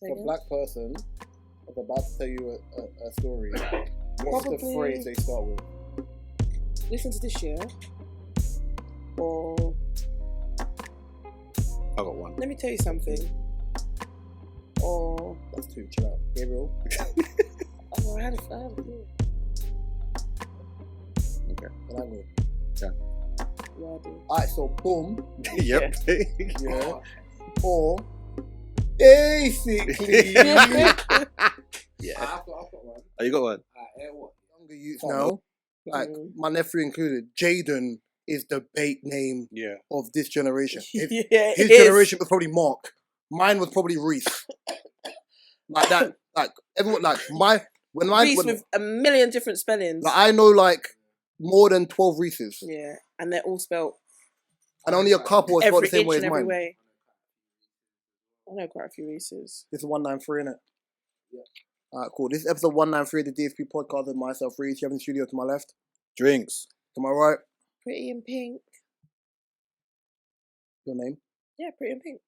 For a black person, I was about to tell you a story. What's the phrase they start with? Listen to this year. Or I got one. let me tell you something. Or That's two. Chill out. Gabriel. oh, I had a few. Okay. Can I go? Yeah, I do. Alright, so boom. Yep. Yeah. Or basically. Yeah. I've got one. Oh, you got one? What? Younger youth now, like my nephew included, Jaden is the bait name Yeah. of this generation. His His generation was probably Mark. Mine was probably Reese. Like that. Like everyone. Like Reese with a million different spellings. like, I know like more than 12 Reeses, Yeah, and they're all spelled and only a couple are spelled the every same inch way and as every mine. way. I know quite a few Reeses. This is 193, innit? Yeah. Alright, cool. This is episode 193 of the DSP podcast with myself, Reese. You have in the studio to my left, Drinks. to my right. Pretty in Pink. Your name? Yeah, Pretty in Pink.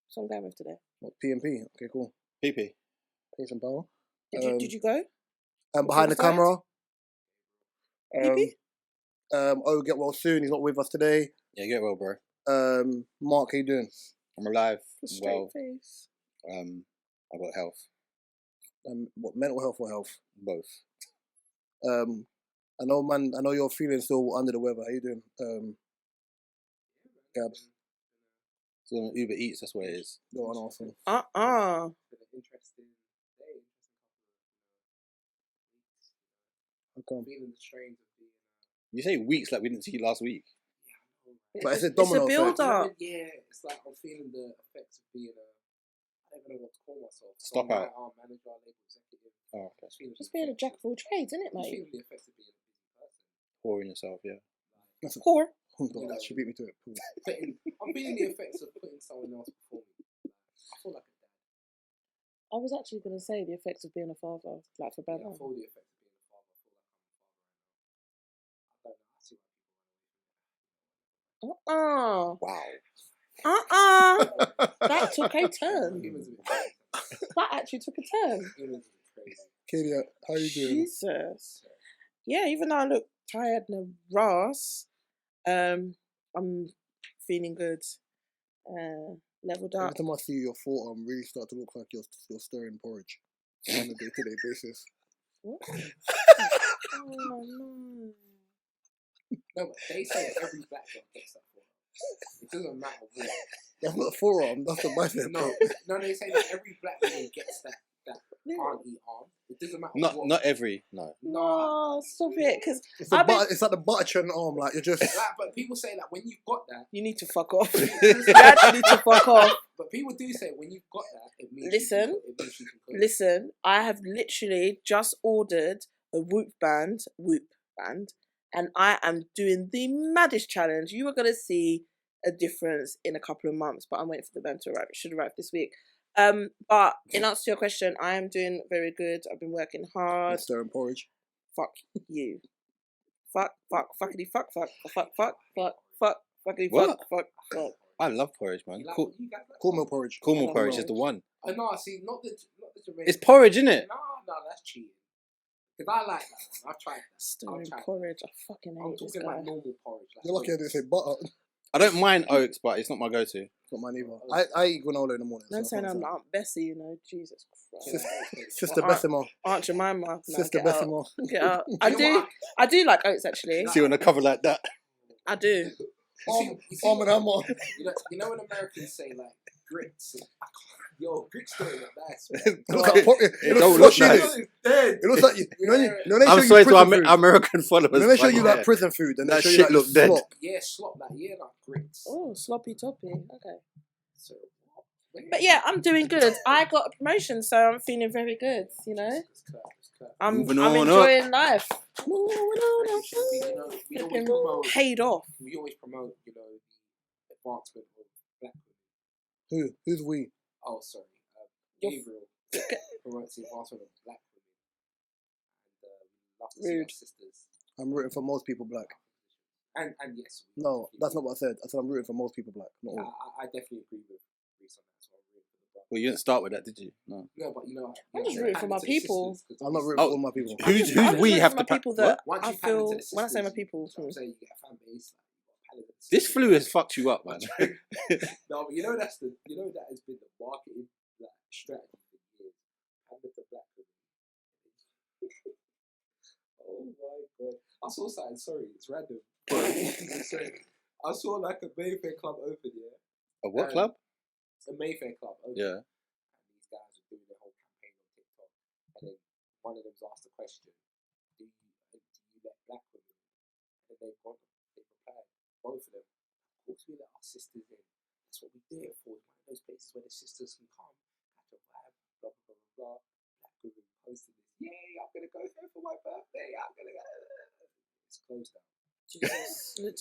So I'm going with today. What, PMP? Okay, cool. PP. Peace and power. Did you go? Behind the Before the camera. PP? Get well soon. He's not with us today. Yeah, get well, bro. Mark, how you doing? I'm alive. Straight Well, face. I got health. What, mental health or health? Both. I know you're feeling still under the weather. How you doing? Gabs. So on Uber Eats, that's what it is. You're an awesome. It's been an interesting day. How come? Feeling the strains of being. You say weeks like we didn't see you last week. But it's a domino build effect. up. Yeah, it's like I'm feeling the effects of being I don't even know what to call myself. Stop out. Our manager, our label executive. Oh, okay. Just being a jack of all trades, isn't it, I'm mate? feeling the effects of being a busy person. Pouring yourself, yeah. Poor. Oh, God, she beat me to it. I'm feeling the effects of putting someone else before me. I feel like a dad. I was actually going to say the effects of being a father, like for Yeah, better. I feel the effects of being a father. I feel like I'm a father right now. I don't know. I see Wow. why That took a turn. Humans a bit crazy. That actually took a turn. Humans a bit crazy. Katie, how you doing? Jesus. Yeah, even though I look tired and a ras, I'm feeling good. Leveled Every up. time I see your forearm really start to look like you're stirring porridge on a day-to-day basis. What? Oh no. No, but they say every black girl gets that forearm. It doesn't matter what. That's not a forearm, that's the bicep. No, they say that every black woman gets that auntie arm. It doesn't matter what. Not every, no. No, stop it, because It's like the butter churn arm, like you're just... But people say that when you've got that... you need to fuck off. You actually need to fuck off. But people do say when you've got that, it means Listen, you can cook. Listen, I have literally just ordered a Whoop band, and I am doing the maddest challenge. You are going to see a difference in a couple of months, but I'm waiting for the band to arrive. It should arrive this week. But in answer to your question, I am doing very good. I've been working hard. Stirring porridge. Fuck you. Fuckity fuck, fuckity What? fuck. I love porridge, man. You like Cool. what you got? Cornmeal porridge. Cornmeal porridge is the one. Oh, no, see, not the Jamaican. It's porridge, isn't it? No, that's cheating. Because I like that one. I've tried that. Stirring tried. porridge. I fucking I'm hate this talking guy. about normal porridge. Like You're lucky I didn't say butter. I don't mind oats, but it's not my go-to. It's not mine either. I eat granola in the morning. I'm so saying I I'm can't Aunt Bessie, you know. Jesus Christ. say. Sister Bessemer. Aunt Jemima. No, Sister get out. Bessemer. Get out. You know what? I do like oats actually. See on a cover like that. I do. You see Arm and hammer. You know when Americans say like grits? Yo, grits don't look nice. It looks like porridge. It don't look slushy. nice. It looks like they I'm show sorry you to prison food. American followers. Then they show but you yeah. like prison food, and That they show you shit like look dead. slop. Yeah, slop like grits. Oh, sloppy toppy. Okay. So, But yeah, I'm doing good. I got a promotion, so I'm feeling very good. You know, it's cut. I'm Moving on enjoying life. We always promote. Paid off. We always promote, the advancement of black women. Who's we? Oh, sorry, You're Gabriel promotes the advancement of black women, and we love to see our Rude. sisters. I'm rooting for most people black. And yes, No, that's not what I said. I said I'm rooting for most people black. Not all. I definitely agree with Reese on that. So I'm rooting for the Well, you didn't start with that, did you? No. No, but you know, I'm just you rooting hand for it my to the people. sisters, 'cause I'm not obviously- rooting for all my people. Who's I'm just we rooting have for to my people what? that Once I you hand it to feel the sisters, when I say my people. I'm saying you get a fan base. Like, you got palette of the This sisters. flu has fucked you up, man. No, but you know that has been the marketing like strategy for years. Hand it to black women. Oh my god! I saw something. Sorry, it's random. Sorry. I saw like a Mayfair club open, yeah. A what club? A Mayfair club open. Yeah. And these guys were doing their whole campaign on TikTok. And then one of them's asked the question, do you let black women in? And they replied, both of them, of course we let our sisters in. That's what we do it for. It's one of those places where the sisters can come, catch a vibe, blah, blah, blah, blah. Black women posted this, yay, I'm going to go there for my birthday. I'm going to go. It's closed down. Jesus.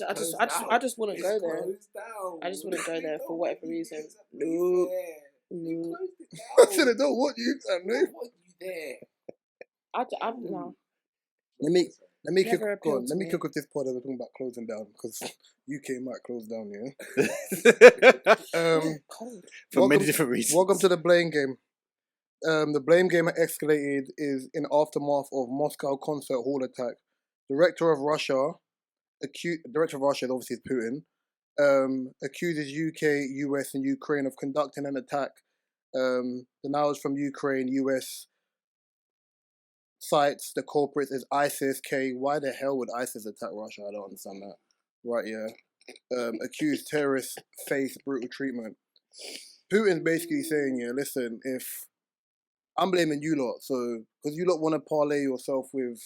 I Closed just wouldn't It's go there. closed down. I just wouldn't go They there don't for want whatever you reason. there. No. They No. closed it down. I said I don't want you. They don't want you there. No. Let me kick Never appealed on. to Let me me. kick off this pod. We're talking about closing down because UK might close down. Yeah. Cold. For many different reasons. Welcome to the blame game. The blame game escalated is in aftermath of Moscow concert hall attack. Director of Russia is obviously Putin. Accuses UK, US, and Ukraine of conducting an attack. The denials from Ukraine, US cites the culprit is ISIS-K. Why the hell would ISIS attack Russia? I don't understand that. Right, yeah. Accused terrorists face brutal treatment. Putin's basically saying, yeah, listen, if I'm blaming you lot, so because you lot want to parlay yourself with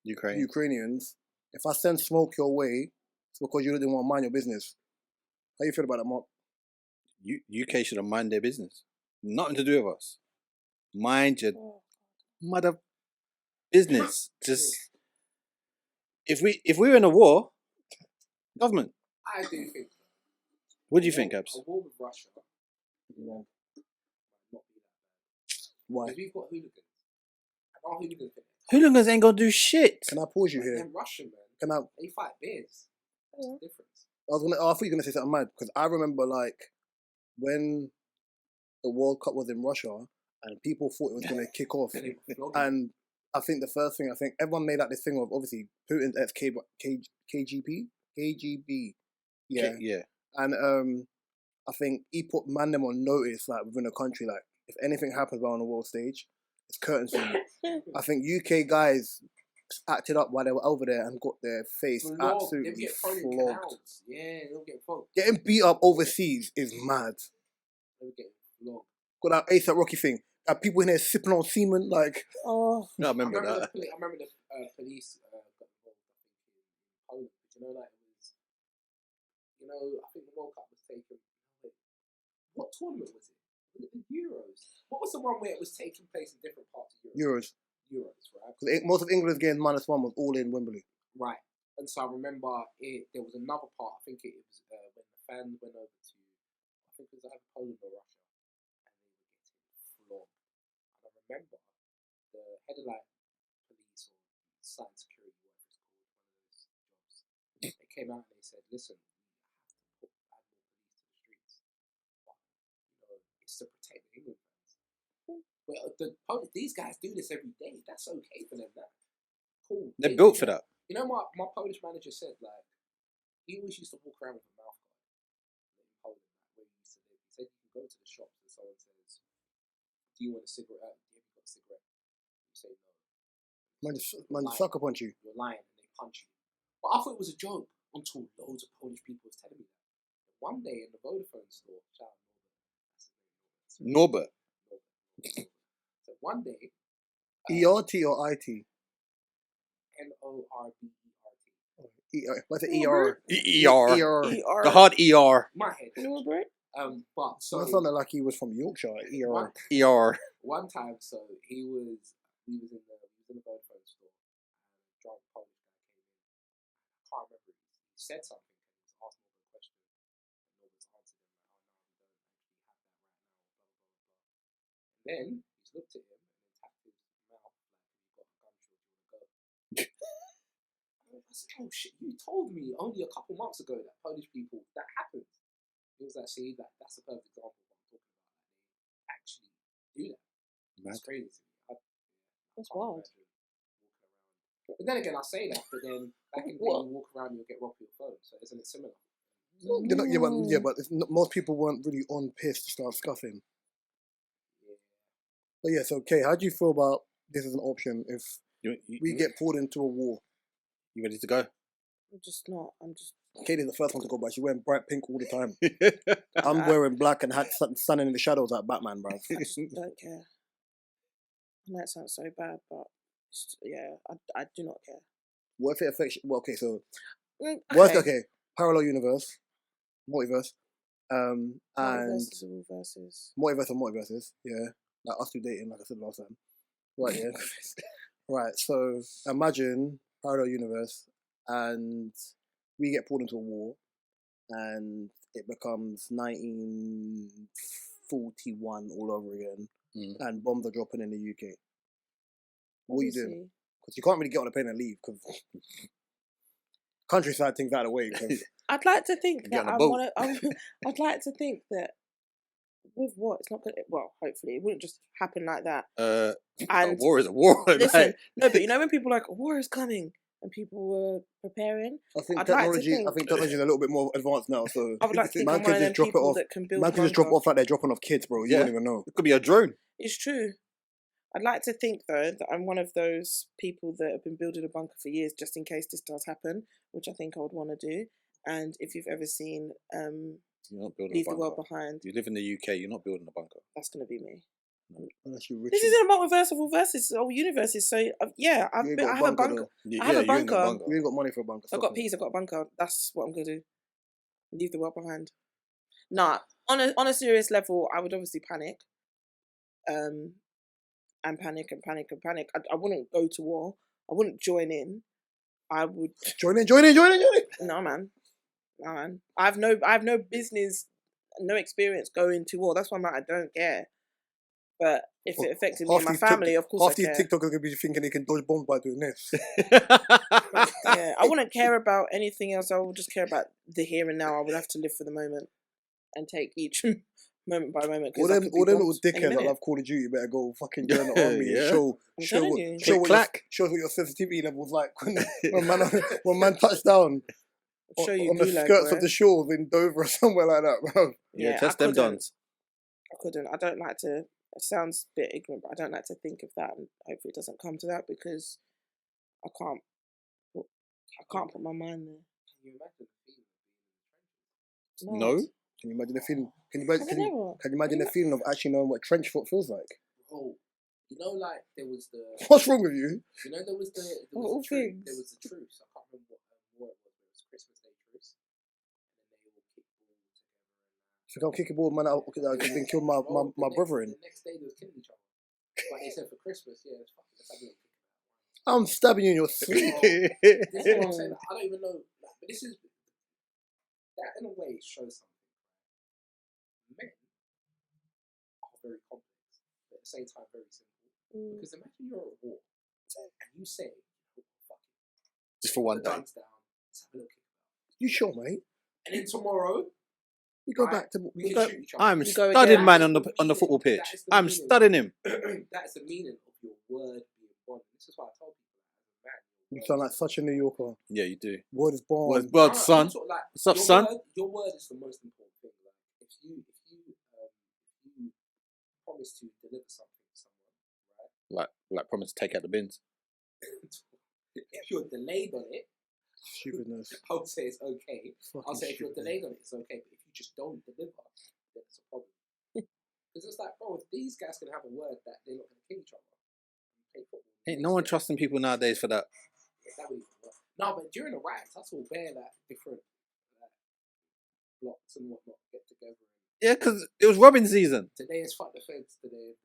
Ukraine. Ukrainians, if I send smoke your way, it's because you didn't want to mind your business. How you feel about that, Mark? UK should have mind their business. Nothing to do with us. Mind your mother business. Just if we were in a war, government. I do think. What do you think, Abs? A war with Russia Yeah. might not be that bad. Why? Because we've got hooligans. And our hooligans Hooligans ain't gonna do shit. Can I pause you But here? they're Russian, man. Can I? They fight bears. That's the difference. I thought you were gonna say something mad because I remember like when the World Cup was in Russia and people thought it was gonna kick off, And they were flogging. and I think the first thing everyone made out this thing of obviously Putin's KGB, yeah, Yeah. and I think he put man them on notice like within the country like if anything happens on the world stage, it's curtains for you. I think UK guys acted up while they were over there and got their face Flogged. They'll absolutely get thrown in flogged. canals. Yeah, they'll get flogged. Getting beat up overseas is mad. They'll get flogged. Got that ASAP Rocky thing. People in there sipping on semen, like Oh. No, I remember that. I remember the police got involved, I think, in Poland. But you know, like, it was, you know, I think the World Cup was taken. What tournament was it? Was it the Euros? What was the one where it was taking place in different parts of Europe? Euros. Euros, right? Because most of England's games -1 was all in Wembley. Right. And so I remember there was another part, I think it was when the fans went over to, I think it was either Poland or Russia, and they were getting flogged. And I remember the head of like police or site security, whatever it's called, one of those jobs, they came out and they said, listen, we have to add more police to the streets. But, you know, it's to protect the England fans. Well, these guys do this every day. That's okay for them now. Cool. They're built for that. You know, my Polish manager said, like, he always used to walk around with a mouth guard in Poland, like, where he used to live. He said you can go to the shops and someone says, do you want a cigarette? Have you got a cigarette? You say no. Man, You're lying. sucker punch you. You're lying, and they punch you. But I thought it was a joke until loads of Polish people was telling me that. One day in the Vodafone store, shout out Norbert. That's his name. Norbert. So one day, ERT or IT? N-O-R-B-E-R-T. What's it? ER. ER. ER. The hard ER. My head. Norbert? But so That sounded like he was from Yorkshire. ER. ER. One time, so we was in the Vodafone store, and a drunk Polish guy came in. I can't remember. He said something, and he was asking him a question, and Norbert's answered him like, "Oh no, we don't actually have that right now." Blah blah blah blah. And then he's looked at him and then tapped his mouth like, "Have you got a gunshot? Do you want to go?" I said, "Oh shit! You told me only a couple months ago that Polish people that happens." He was like, "See, that's a perfect example of what I'm talking about. Like, they do that. That's Mad. crazy. That's wild. But then again, I say that, but then back in the day, What? you walk around, you'll get robbed with your phone. So isn't it similar? But it's not, most people weren't really on piss to start scuffing. Yeah. But yeah, so Kay, how do you feel about this as an option if You we get pulled into a war? You ready to go? I'm just not. I'm just. Kay is the first one to go, but she's wearing bright pink all the time. I'm wearing black and standing in the shadows like Batman, bruv. I just don't care. I know it sounds so bad, but yeah, I do not care. What if it affects you? Well, okay, so Okay. okay, parallel universe, multiverse, and Multiverses are all verses. multiverse and multiverses, yeah, like us two dating, like I said last time, right? Yeah, right. So imagine parallel universe, and we get pulled into a war, and it becomes 1941 all over again, and bombs are dropping in the UK. What are you doing? Because you can't really get on a plane and leave because countryside things out of the way. I'd like to think Get that on a boat. I'd like to think that with what it's not gonna. Well, hopefully, it wouldn't just happen like that. A And war is a war. listen, like, no, but you know when people are like war is coming and people were preparing. I think I'd like to technology. I think technology is a little bit more advanced now. So I would like to think man I'm can one of them just drop it people off. that can build. Man a can just drop bunker. off like they're dropping off kids, bro. You Yeah. won't even know. it could be a drone. It's true. I'd like to think though that I'm one of those people that have been building a bunker for years just in case this does happen, which I think I would want to do. And if you've ever seen You're not building Leave a the bunker. World Behind, You live in the UK. You're not building a bunker. that's gonna be me. Unless you rich. This isn't a multiverse of all verses, all universes. So yeah, I You ain't got have a though. bunker. I have a you ain't got bunker. You ain't got money for a bunker. I've Stop got it. peas. I've got a bunker. That's what I'm gonna do. Leave the world behind. Nah, on a serious level, I would obviously panic. And panic and panic and panic. I wouldn't go to war. I wouldn't join in. I would. Join in. No, man. I have no business, no experience going to war. That's why I'm like, I don't care. But if it affected me and my family, of course I Half these care. TikTokers gonna be thinking they can dodge bombs by doing this. Yeah, I wouldn't care about anything else. I would just care about the here and now. I would have to live for the moment and take each moment by moment. All them little dickheads that love Call of Duty better go fucking join the army Yeah. and I'm show telling you. what your sensitivity level's like when man touched down I'll show you on the gulag, skirts boy. of the shores in Dover or somewhere like that, bro. Yeah, test them dons. I couldn't. I don't like to. It sounds a bit ignorant, but I don't like to think of that, and hopefully it doesn't come to that because I can't put my mind there. Can you imagine the feeling of being in the trenches? No. Can you imagine the feeling? Can you imagine the feeling of actually knowing what trench foot feels like? Bro, you know, like there was the. What's wrong with you? You know, there was the. All things. There was the truce. I can't remember what it was. It was Christmas Day truce, and then they all kicked ball together. So I'm kicking ball, man. I've been killed my brother in. The next day they was killing each other. But they said for Christmas, yeah, it's fucking. Let's have a little kick. I'm stabbing you in your sleep. This is what I'm saying. I don't even know. Like, but this is that in a way shows something. Men are very complex, but at the same time very simple. Because imagine you're at war and you say, oh, fuck it. Just for one day. Guns down, let's have a little kick. You sure, mate? And then tomorrow, We go back to. we can shoot each other. I'm You go studying again. man on the football pitch. That is the I'm meaning. studying him. That is the meaning of your word being bond. This is why I told people that as a man. You sound like such a New Yorker. Yeah, you do. Word is born. Well, No, son. I'm sort of like, What's up, your son? Your word is the most important thing. Like, if you promise to deliver something to someone, Like promise to take out the bins. right? If you're delayed on it, Stupidness. I would say it's okay. I'll Fucking say if you're stupid. delayed on it, it's okay. But if you just don't deliver, then it's a problem. Because it's like, bro, if these guys can have a word that they're not going to kill each other, and play football, Ain't no one trusting people nowadays for that. that would even work. No, but during the riots, that's all bare like different blocks and whatnot get together. Yeah, because it was robbing season. Today is fuck the feds. Today is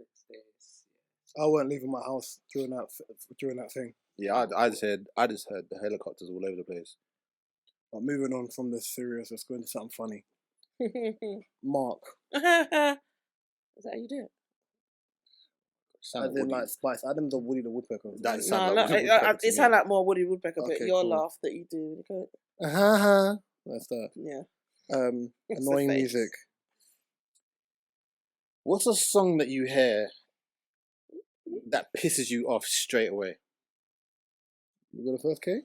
I weren't leaving my house during that thing. Yeah, I just heard the helicopters all over the place. But moving on from the serious, let's go into something funny. Mark, Is that how you do it? as in like Spice Adams or Woody the Woodpecker. That No, sound no, like Woody Woodpecker to it me. sound like more Woody Woodpecker, but Okay, your cool. laugh that you do. That's that. Yeah. Annoying face. music. What's a song that you hear that pisses you off straight away? You go the first, K?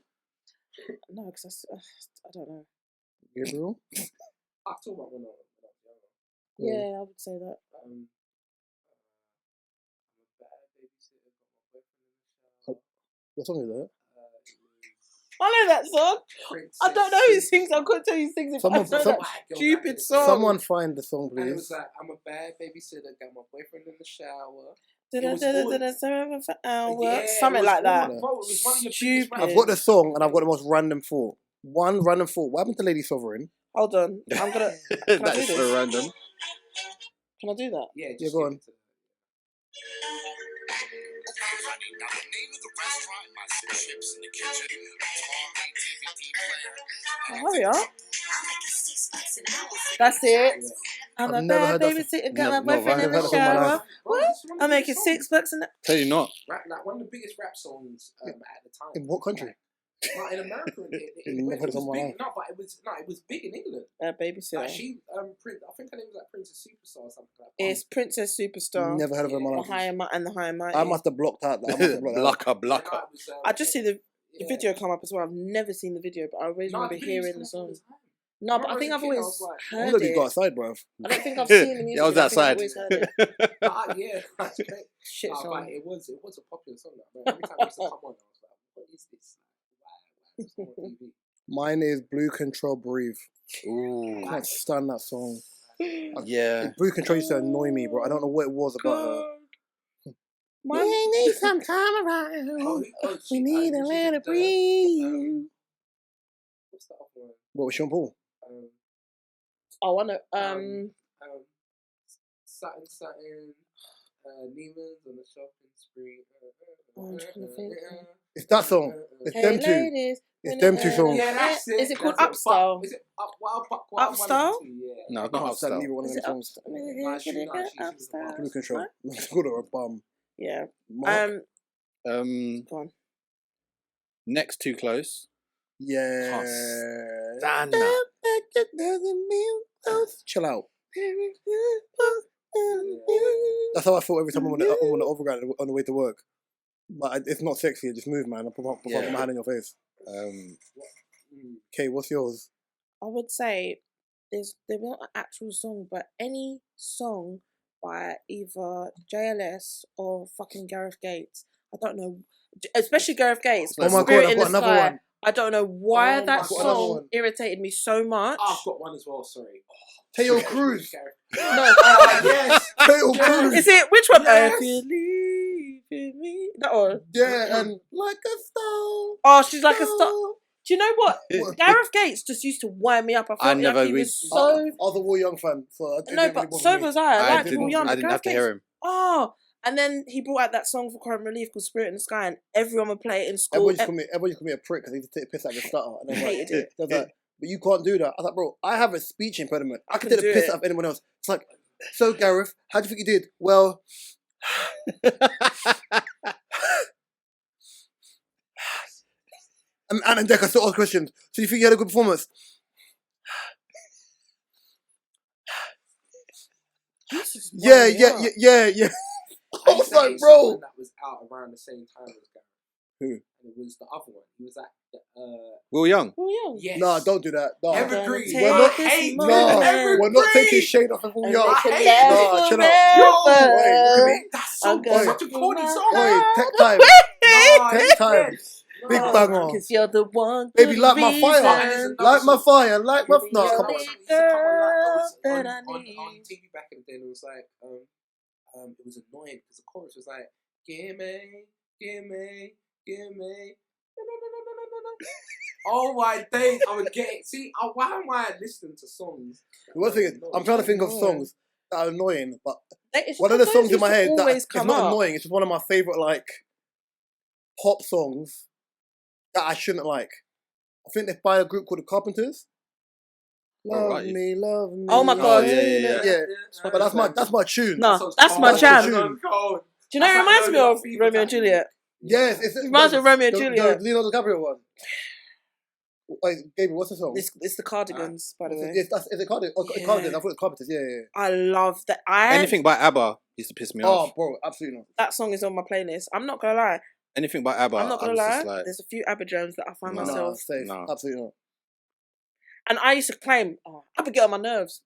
No, because I don't know. Gabriel? I talk about when I was younger. Yeah, I would say that. I'm a bad babysitter, got my boyfriend in the shower. What song is that? I know that song. I don't know who sings. I couldn't tell you who sings it. But I know that stupid song. Someone find the song, And it please. was like, I'm a bad babysitter, got my boyfriend in the shower. For hour. Yeah, Something it was like that. all- bro, it was one of your biggest Stupid. raps. I've got the song and I've got the most random thought. One random thought. What happened to Lady Sovereign? Hold on. I'm gonna. Can I do That's this? so random. Can I do that? Yeah, Yeah, just go give on. it to them. Hurry up. That's it. I'm I've a never bad heard that babysitter, got No, my no, boyfriend I've in never the heard that song in my shower. life. Bro, What? this is one of the I'm making biggest songs. $6 an hour. Tell you not. Like one of the biggest rap songs at the time. In what country? Not in America. Never heard It of was my big. life. No, but it was big in England. Babysitter. Like she, Prince, I think her name was like Princess Superstar or something like that. It's Princess Superstar. Never heard of her in my The life. High and the High and Mighty. I must have blocked out that. I must have blocked that. Blocker. I just see the video come up as well. I've never seen the video, but I always remember hearing the song. No, but I think I've always You heard already got it. outside, bruv. I don't think I've seen the music. Yeah, I was video, think I've outside. always heard it. Yeah, that's great. Shit But song. it was a popular song. Like, every time it used to come on, I was like, what is this? Why is this on TV? Mine is Blue Control Breathe. Ooh. I can't stand that song. Yeah. Blue Control used to annoy me, bro. I don't know what it was about her. My- We need some time around. We need to let it breathe. What's the other one? What was Sean Paul? I want to. Satin, Neiman's on the shopping spree. I'm trying to think. It's that song. It's Hey them two. ladies. It's them two songs. Yeah, that's it. Is it called That's Upstyle? Is it Upstyle? Upstyle? Yeah. No, it's Not not upset Upstyle. neither one of Is them it songs. Upstyle? Blue Control. It's good or a bum. Yeah. Mark? Go on. Next Too Close. Yeah. Stand that. Chill out. That's how I feel every time I'm on the overground on the way to work. But it's not sexy. I just move, man. I put my hand in your face. Okay, what's yours? I would say they're not an actual song, but any song by either JLS or fucking Gareth Gates. I don't know, especially Gareth Gates. Oh my Spirit god, I've in got the another Sky. one. I don't know why Oh, that I've got another song one. irritated me so much. I've got one as well, sorry. Teo Cruz. No, Yes. Teo Cruz. is it which one? Yes. If you leave in me, that one. Yeah, and like a stone. Oh, she's like a star. Do you know what? What? Gareth Gates just used to wind me up. I felt never like he read- was so. I was a War Young fan, so I didn't No, really but bother so me. was I. I liked Paul Young. I didn't have to hear him. Oh, and then he brought out that song for Comic Relief called Spirit in the Sky, and everyone would play it in school. Everybody just called me a prick because he used to take a piss out of the stutter. And I Hated it. was like, but you can't do that. I was like, bro, I have a speech impediment. I can can take the do piss it. out of anyone else. It's like, so Gareth, how do you think you did? Well, and Decker still ask questions. So you think you had a good performance? Jesus, Yeah. wound me up. I was like, bro. That was out around the same time as Gareth. Who? And it was the other one. He was like, Will Young. Paul Young. yes. No, don't do that. No. Evergreen. Take We're not- this hate moment No, Evergreen. we're not taking shade off of Will and Young. make it I hate last it. No, chill forever. Wait, look at me. That's I'm so gonna such a corny put song. my Oi, tech time. No, Take it's time. dead. Big No. banger. Cause you're the one. Baby, good light my fire. reason. Light my fire. Light my... You're No, the come only on. It used to come on, like, it was that I on need. TV back in the day, and it was like, it was annoying because the chorus was like, gimme. Oh my days, I would get it. See, why am I listening to songs? The one thing is, I'm trying to think of songs that are annoying, but It's one of the those songs in used my to head that always it's come not up. annoying, it's just one of my favourite, like, pop songs that I shouldn't like. I think they're by a group called The Carpenters. Love Alright. me, love me. Oh my God. Yeah. But that's my tune. No, that's my That's jam. the Do tune. you know it reminds me of Romeo and Juliet? Yes, It reminds me of Romeo and Juliet. The Leonardo DiCaprio one. Wait, Gabriel, what's the song? It's the Cardigans, by the way. Yes, is it Cardigans? Oh, Yeah. Cardigans. I thought it was Carpenters. Yeah. I love that. Anything by ABBA. Used to piss me Oh, off. bro, absolutely not. That song is on my playlist. I'm not gonna lie. Anything by ABBA, I'm not gonna was lie. just like, There's a few ABBA gems that I find No. myself. Safe. No. Absolutely not. And I used to claim, ABBA get on my nerves.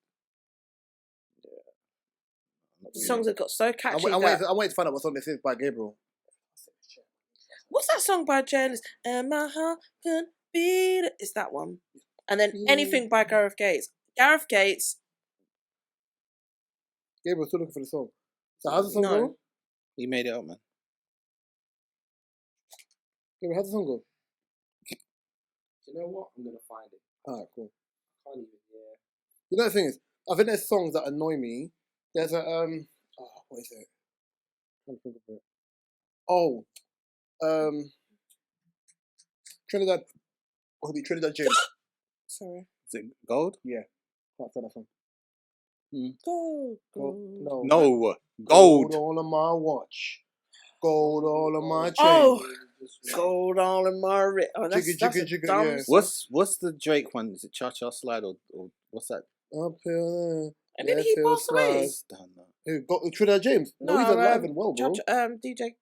not The really. songs have got so catchy. I'm waiting to find out what song this is by Gabriel. What's that song by Janice? And my heart can beat it. It's that one. And then anything by Gareth Gates. Gareth Gates. Gabriel's still looking for the song. So how's the song No. go? He made it up, man. Gabriel, how's the song go? Do you know what? I'm gonna find it. Alright, cool. I can't even. Yeah. You know the thing is, I think there's songs that annoy me. There's a what is it? I'm trying to think of it. Oh, Trinidad. What be Trinidad James? Sorry. Is it Gold? Can't say that song. Gold. No. No. Gold Gold. all on my watch. Gold all on my chain. Oh. Gold all in my wrist. Oh, that's Jigga, a jigga, dumb yeah. song. What's the Drake one? Is it Cha Cha Slide or what's that? Uphill. And didn't he pass away? Don't know. Who got Trinidad James? No, he's alive and well, bro. DJ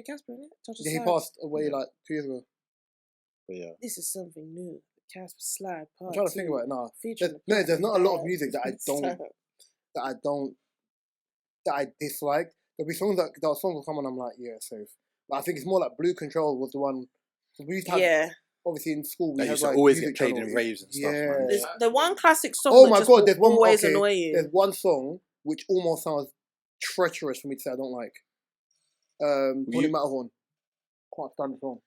Casper, isn't it? Yeah, he passed away like 2 years ago. But yeah. This is something new. Casper Slide I'm Part trying to think about it now. Featuring There's not a lot of music that I dislike. There'll be songs that will come on. I'm like, yeah, safe. But I think it's more like Blue Control was the one. We used to have, obviously in school we That had used to like always music get played channels. in raves and stuff, man. There's the one classic song Oh that my just god, will there's one. always Okay, annoy you. there's one song which almost sounds treacherous for me to say I don't like. Tony Matterhorn. Can't stand the song.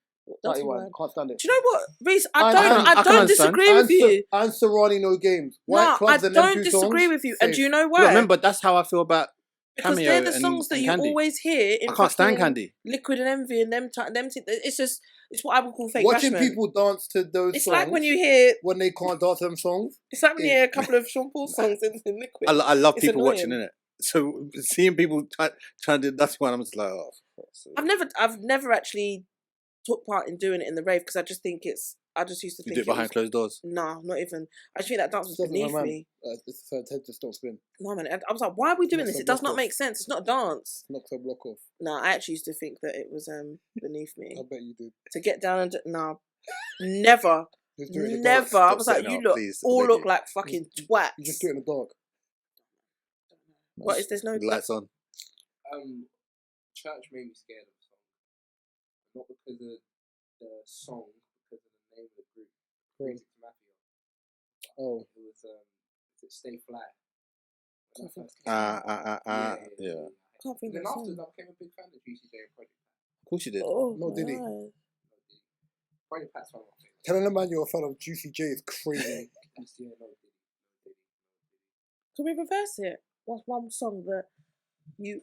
Can't stand it. Do you know what, Reese? I I don't disagree with you. And Serrani No Games. White No, I Clubs and them don't two disagree songs, with you. And safe. do you know Yeah, why? remember, that's how I feel about Because Cameo they're the songs that and you Candy. always hear in I can't stand fucking Candy. Liquid and Envy and them. It's what I would call fake Watching bashment. people dance to those It's songs like when you hear. when they can't dance to them songs. It's like when you hear a couple of Sean Paul songs in Liquid. I love It's people annoying. watching, innit? So seeing people trying to do that's one, I'm just like, oh. I've never actually took part in doing it in the rave because I just think I just used to You think do it behind closed doors. No, not even. I just think that dance was Doesn't beneath man. me. It's her head just don't spin. No man, I was like, why are we doing Knocks this? her It does block not off. make sense. It's not a dance. Knocks her block off. No, I actually used to think that it was beneath me I bet you did. to get down and no, never, Just do it in the never. dark. I was like, setting you up, look please, all beg look you. like fucking twats. You just do it in the dark. What is there's no With lights on. Church made me scared of the song. Not because of the song, because of the name of the group. Music Mafia. Oh. It was is it Stay Fly? When that first came Yeah. Can't think Then of after a that, I became a big fan of JCJ and Project Pat. Of course you did. Oh, No, did he? nice. Project Pat's one of my favorites. Telling a man you're a fan of Juicy J is crazy. Yeah, no, Diddy. Can we reverse it? What's one song that you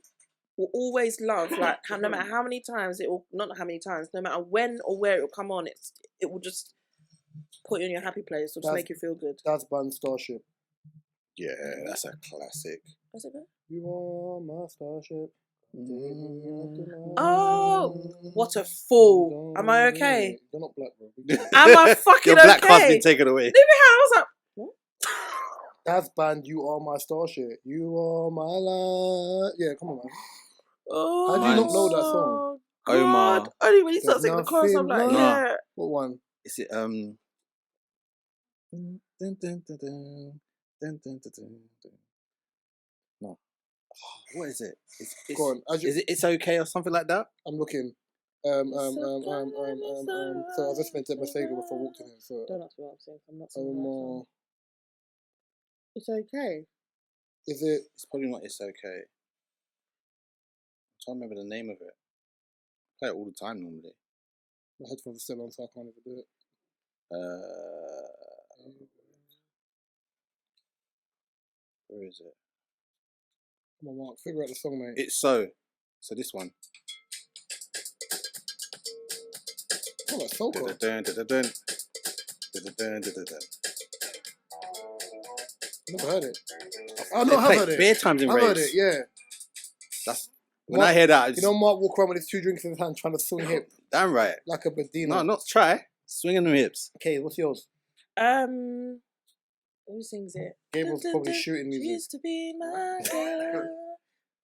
will always love? Like no matter how many times it will, not how many times, no matter when or where it will come on, it will just put you in your happy place or just make you feel good. That's band Starship. Yeah, that's a classic. What's it? You are my Starship. Oh, what a fool! Am I okay? You're not black, bro. Am I fucking Your black card's okay? been taken away. Leave me how I was like, what? That's band You Are My Starship. You are my light. Yeah, come on, man. Oh, How do you not know that song? Omar. God. Only when you start There's singing the chorus, I'm like, nothing yeah. What one? Is it No. What is it? Go on. Is it It's Okay or something like that? I'm looking. So I was listening to Masego before I walked in here. So Don't ask me what I'm saying. I'm not singing that song. It's okay. Is it? It's probably not It's Okay. I'm trying to remember the name of it. I play it all the time normally. My headphones are still on, so I can't even do it. Where is it? Come on, Mark. Figure out the song, mate. It's So this one. Oh, that's so cool. Never heard it. Oh no, I have heard it. Bare times in I've heard raves. it. Yeah. That's when I hear that. You know, Mark walk around with his 2 drinks in his hand, trying to swing hip Damn right. like a Bedina. No, not try. Swinging them hips. Okay, what's yours? Who sings it? Gabriel's probably shooting She music. used to be my girl.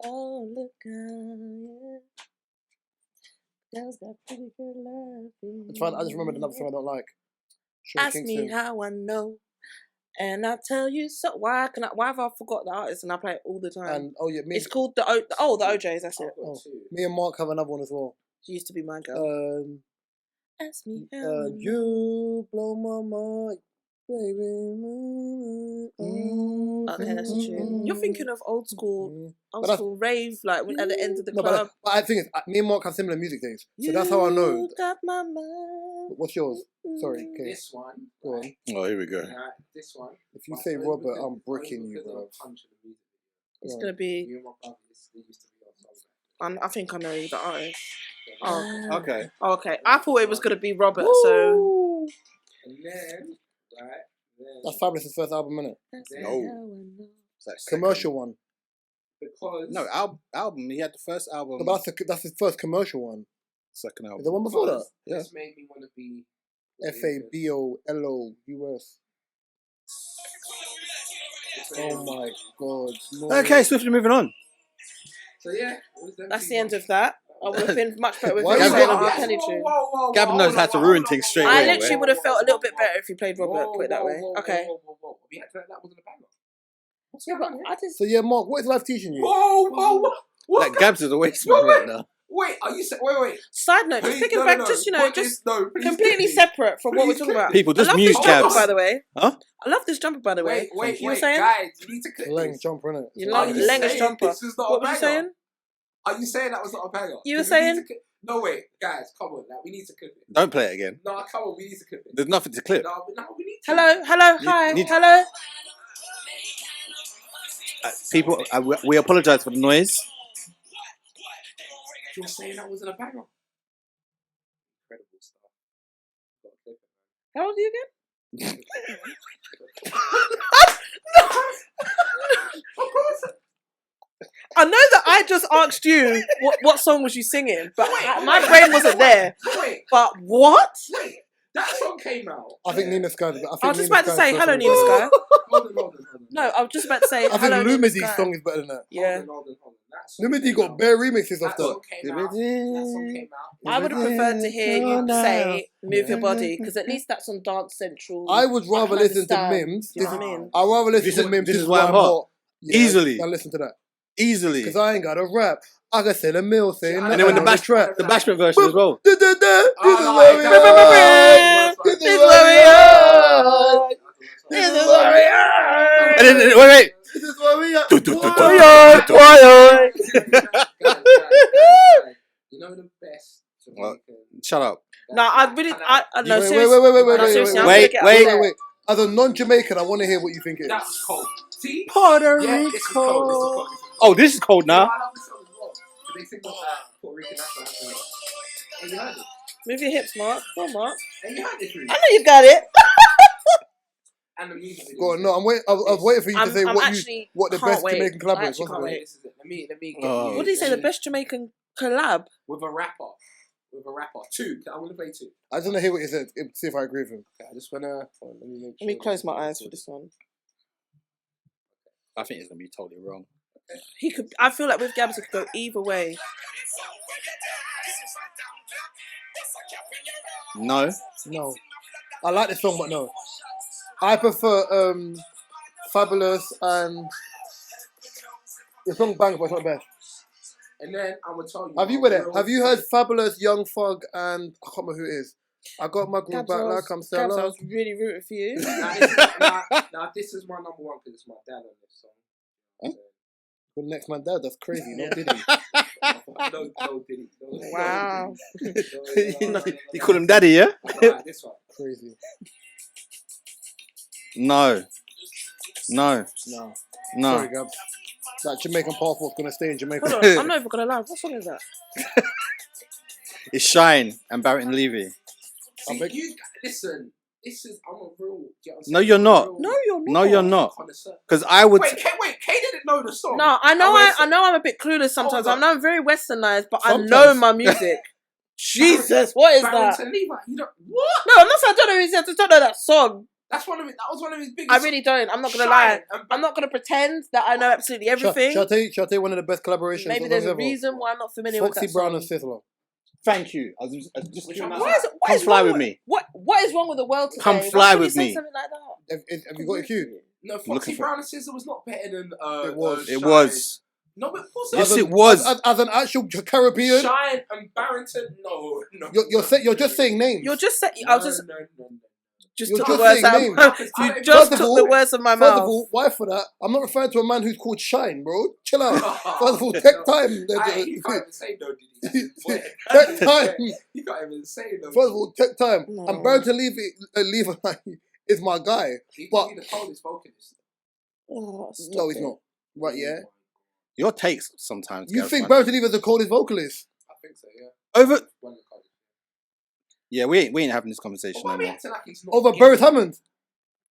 Oh, look out, yeah. Girls got pretty good love. I just remembered another song I don't like. Sean Ask Kingston. me how I know, and I tell you so. Why have I forgot the artist and I play it all the time? And me. It's called the OJs. That's it. Oh, me and Mark have another one as well. She used to be my girl. Ask me how I know. You blow my mind, baby. Okay, that's a tune. You're thinking of old school rave, like at the end of the No, club. but I think me and Mark have similar music taste, so that's how I know. You got my mind. What's yours? Sorry, okay. This one. Go on. Oh, here we go. This one. If you say Robert, I'm bricking you, bro. It's gonna be. You and my brother used to be on songs. I think I know the artist. Oh, Okay. okay. I thought it was gonna be Robert. So. And then, That's Fabulous's first album, innit? No. Commercial one. Because No, album. He had the first album. No, but that's his first commercial one. Second album. The one before that? Yeah. This made me want to be FABOLOUS. Oh my god. No. Okay, swiftly moving on. So yeah, That's the end of that. I would have been much better with Why him you saying got- R. Kelly tune. Gavin knows how to ruin things straight I away. literally would have felt a little bit better if he played Robert. Put it that way. Okay. We had to that wasn't a banger. What's Yeah, going but on here? I just. So yeah, Mark, what is life teaching you? What? Like Gabs is a waste man right now. Wait, are you saying? Wait. Side note, just Please, thinking no, back, no, just Put just this- no, please completely clip me. separate from what we're Please talking clip about. me. People, just I love mute this jumper, Gabs. by the way. Huh? I love this jumper, by the way. Wait, You were saying? guys, you need to clip Lang this. jumper, innit? You Are like you Lenger's saying jumper. this is not What a were you banger? saying? Are you saying that was not a banger? You were 'Cause we need saying? to no, wait, guys, come on, like, we need to clip it. Don't play it again. No, come on, we need to clip it. There's nothing to clip. No, we need to. Hello, hi, need- hello. People, we apologise for the noise. You're saying that wasn't a banger. Incredible stuff. Gotta clip it, man. How old are you again? Of course. I know that I just asked you what song was you singing, but my brain wasn't there. Wait, But what? that song came out. I think Nina Sky. I was just about to say hello, Nina Sky. Hold on. No, I was just about to say I think hello, Nina Lumidi's Sky. song is better than that. Yeah. Hold on. That song Lumidi came got out. bare remixes of That song that. came out. That song came out. I would have preferred to hear you say "Move Your Body" because at least that's on Dance Central. I would rather can listen to understand. Mims. Do you know what I mean? I'd rather listen to Mims. This is why I'm hot. Yeah, Easily. I listen to that. Easily. Because I ain't got a rap. I can sell a mill saying And And then when the trap. bashment version as well. This is where we no, are. This is where we are. This is where we are. And then wait. This is where we are. You know the best What? Jamaican. Shut up. No, I really, no, Wait, seriously. wait. No, seriously, I'm Wait, gonna get wait. upset. As a non-Jamaican, I want to hear what you think it That is. was cold. See? Puerto Yeah, this is cold. This is cold. Oh, this is cold now. I love this song as well. They sing about Puerto Rican national anthem. And you heard it. Move your hips, Mark. Go on, Mark. And you heard it, really. I know you got it. And the music video. Go on, no, I was waiting for you to say I'm actually what the can't best wait. Jamaican collab I is. actually can't wasn't it? wait. This is it. Let me get Oh. you. What did he say? The best Jamaican collab? With a rapper. Two. I'm going to play two. I just want to hear what he said. See if I agree with him. Okay, I just want to... Let me close my eyes for this one. I think it's gonna be totally wrong. He could. I feel like with Gabs, it could go either way. No. No, I like this song, but no. I prefer Fabulous and the song Bang, but it's not the best. And then I'm going to tell you... Have you heard Fabulous, Young Thug, and I can't remember who it is. I got my group Gabs, back I like was, I'm Gabs, I Stella. was really rooting for you. Now, this is my number one because it's my dad on this song. Huh? Well, next man dad, that's crazy. No Diddy. No Diddy. Wow. You call him daddy, yeah? Right, this one. Crazy. No. No. No. Sorry, Gabs. That Jamaican passport's gonna stay in Jamaica. Hold on, I'm not even gonna lie. What song is that? It's Shine and Barrett and Levy. See, you listen. This is I'm a real. No, you're not. No, you're not. No, you're not. connoisseur. Because I would. Wait, Kay didn't know the song. No, I know. I know. I'm a bit clueless sometimes. Hold I know I'm very westernized, but I Sometimes. know my music. Jesus, what is that? Barrington Levy, you don't. What? No, I'm not saying I don't know. I just don't know that song. That was one of his biggest. I really don't. I'm not gonna Shine lie. and I'm not gonna pretend that I know absolutely everything. Shall I tell you one of the best collaborations? Maybe of there's a ever? reason why I'm not familiar with Foxy that Brown song. and Sizzler. Thank you. I was just Which doing one that. was What Come is fly wrong with me. What is wrong with the world today? Come Why fly would you with say me. something like that? Have you got a cue? No, Looking Foxy for- Brown and Sizzler was not better than. It was. It Shine. was. No, but Yes, it was. As an actual Caribbean, Shine and Barrington. No. you're just saying names. You're just saying. No, I'll just no. just You're took just the words saying out. names. You First just of took all- the words of my First mouth. of all, why for that? I'm not referring to a man who's called Shine, bro. Chill out. Oh, First of all, take no. time. You can't even say no, Diddy. Take time. You can't even say no. First of all, take time. No. I'm bound to leave is my guy. He's but- probably the coldest vocalist. Oh, stop No, he's it. not. Right, yeah. Your takes sometimes. You get think fun. Barrington Levy is the coldest vocalist? I think so, yeah. Over? One of the coldest. Yeah, we ain't having this conversation But why no are we more. acting like he's not? Over giving- Barrett Hammond?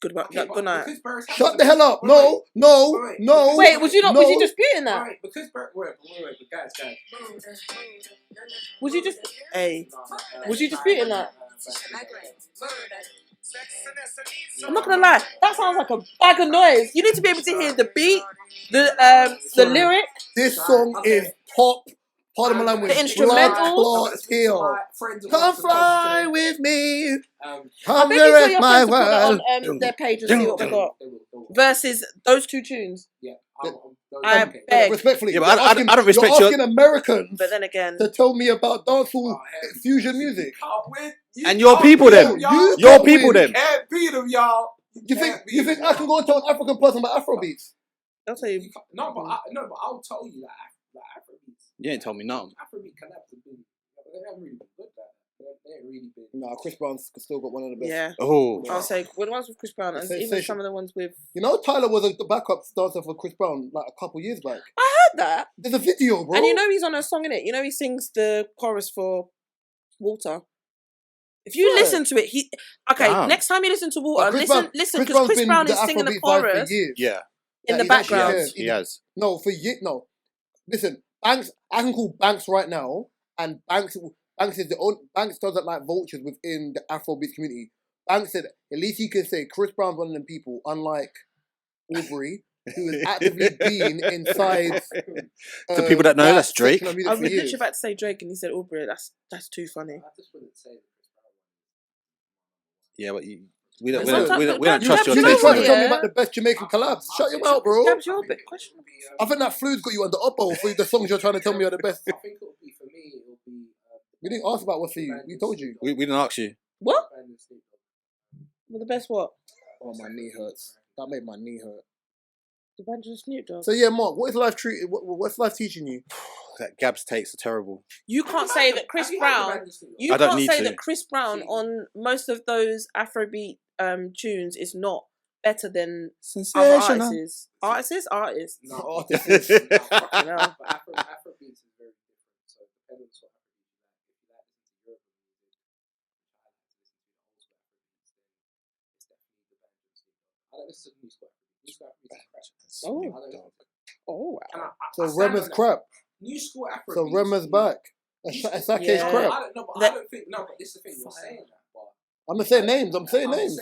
Good, Okay, good night. because Barrett Shut Hammond's the hell up. Wait, No, no, wait. no. Wait, was you not? No. Was you disputing that? Right, because but guys. Was you just? Hey, No, Was you disputing that? uh, I'm not gonna lie. That sounds like a bag of noise. You need to be able to hear the beat, the Sorry. lyric. This song is top. Pardon my language. The instrumentals. Blood clot here. Come fly with me. I Come think you tell direct your my friends to put world. that on their page and see what we got. Versus those two tunes. Yeah, I beg. Respectfully. Yeah, but you're I asking- don't respect You're your- asking Americans But then again, to tell me about dancehall fusion music. And your people them. You Your can't people win. them. Can't beat them, y'all. You think I can go and tell an African person about Afrobeats? I'll tell you. No, but I'll tell you that Afrobeats. You ain't told me nothing. Afrobeat collabs have been. They haven't really been good. They ain't really been. No, Chris Brown's still got one of the best. Yeah. Oh. I'll say the ones with Chris Brown and Say- even say- some of the ones with. You know, Tyler was the backup dancer for Chris Brown like a couple years back. I heard that. There's a video, bro. And you know he's on a song in it. You know he sings the chorus for Water. If you Yeah. listen to it, Wow. next time you listen to Water, But Chris listen, Brown- because Brown's Chris been Brown the is singing the Afrobeat vibe chorus for years. Yeah. in the he's actually- background. yeah, He has. No, for years. No, listen, Banks. I can call Banks right now, and Banks is the only Banks does it like vultures within the Afrobeat community. Banks said at least you can say Chris Brown's one of them people, unlike Aubrey, who has actively been inside. To people that know, that's Drake. section of music I was for literally years. about to say Drake, and he said Aubrey. That's too funny. I just wouldn't say that Chris Brown. Yeah, but we don't Sometimes- trust your you know You're taste. trying what, to tell me yeah? about the best Jamaican collabs. Shut your mouth, bro. Gabs, you're a bit questionable. I think that flu's got you under oppo for the songs you're trying to tell me are the best. I think it'll be for me. It'll be. We didn't ask about what's for you. We told you. We didn't ask you. What? Well, the best what? Oh, my knee hurts. That made my knee hurt. The band of Snoop Dogg. So yeah, Mark, what is life treating? What's life teaching you? That Gab's takes are terrible. You can't say that Chris Brown. You I don't can't need say to. that Chris Brown on most of those Afrobeat tunes is not better than other artists. Artists. No, Artists. Fucking hell. But Afrobeats is very different. So it depends on what Afrobeats you like. If you like listen to Europe music, it's definitely the band of Snoop Dogg. I don't listen to new school Afrobeats. New school Afrobeats is crap. Oh. Oh wow. And So I stand Rema's on that. crap. New school Afrobeats. So Rema's back. Sake's Yeah. crap. I don't know, but That- I don't think. No, but this is the thing. You're Fire. saying that, but I'm gonna say names. I'm saying names.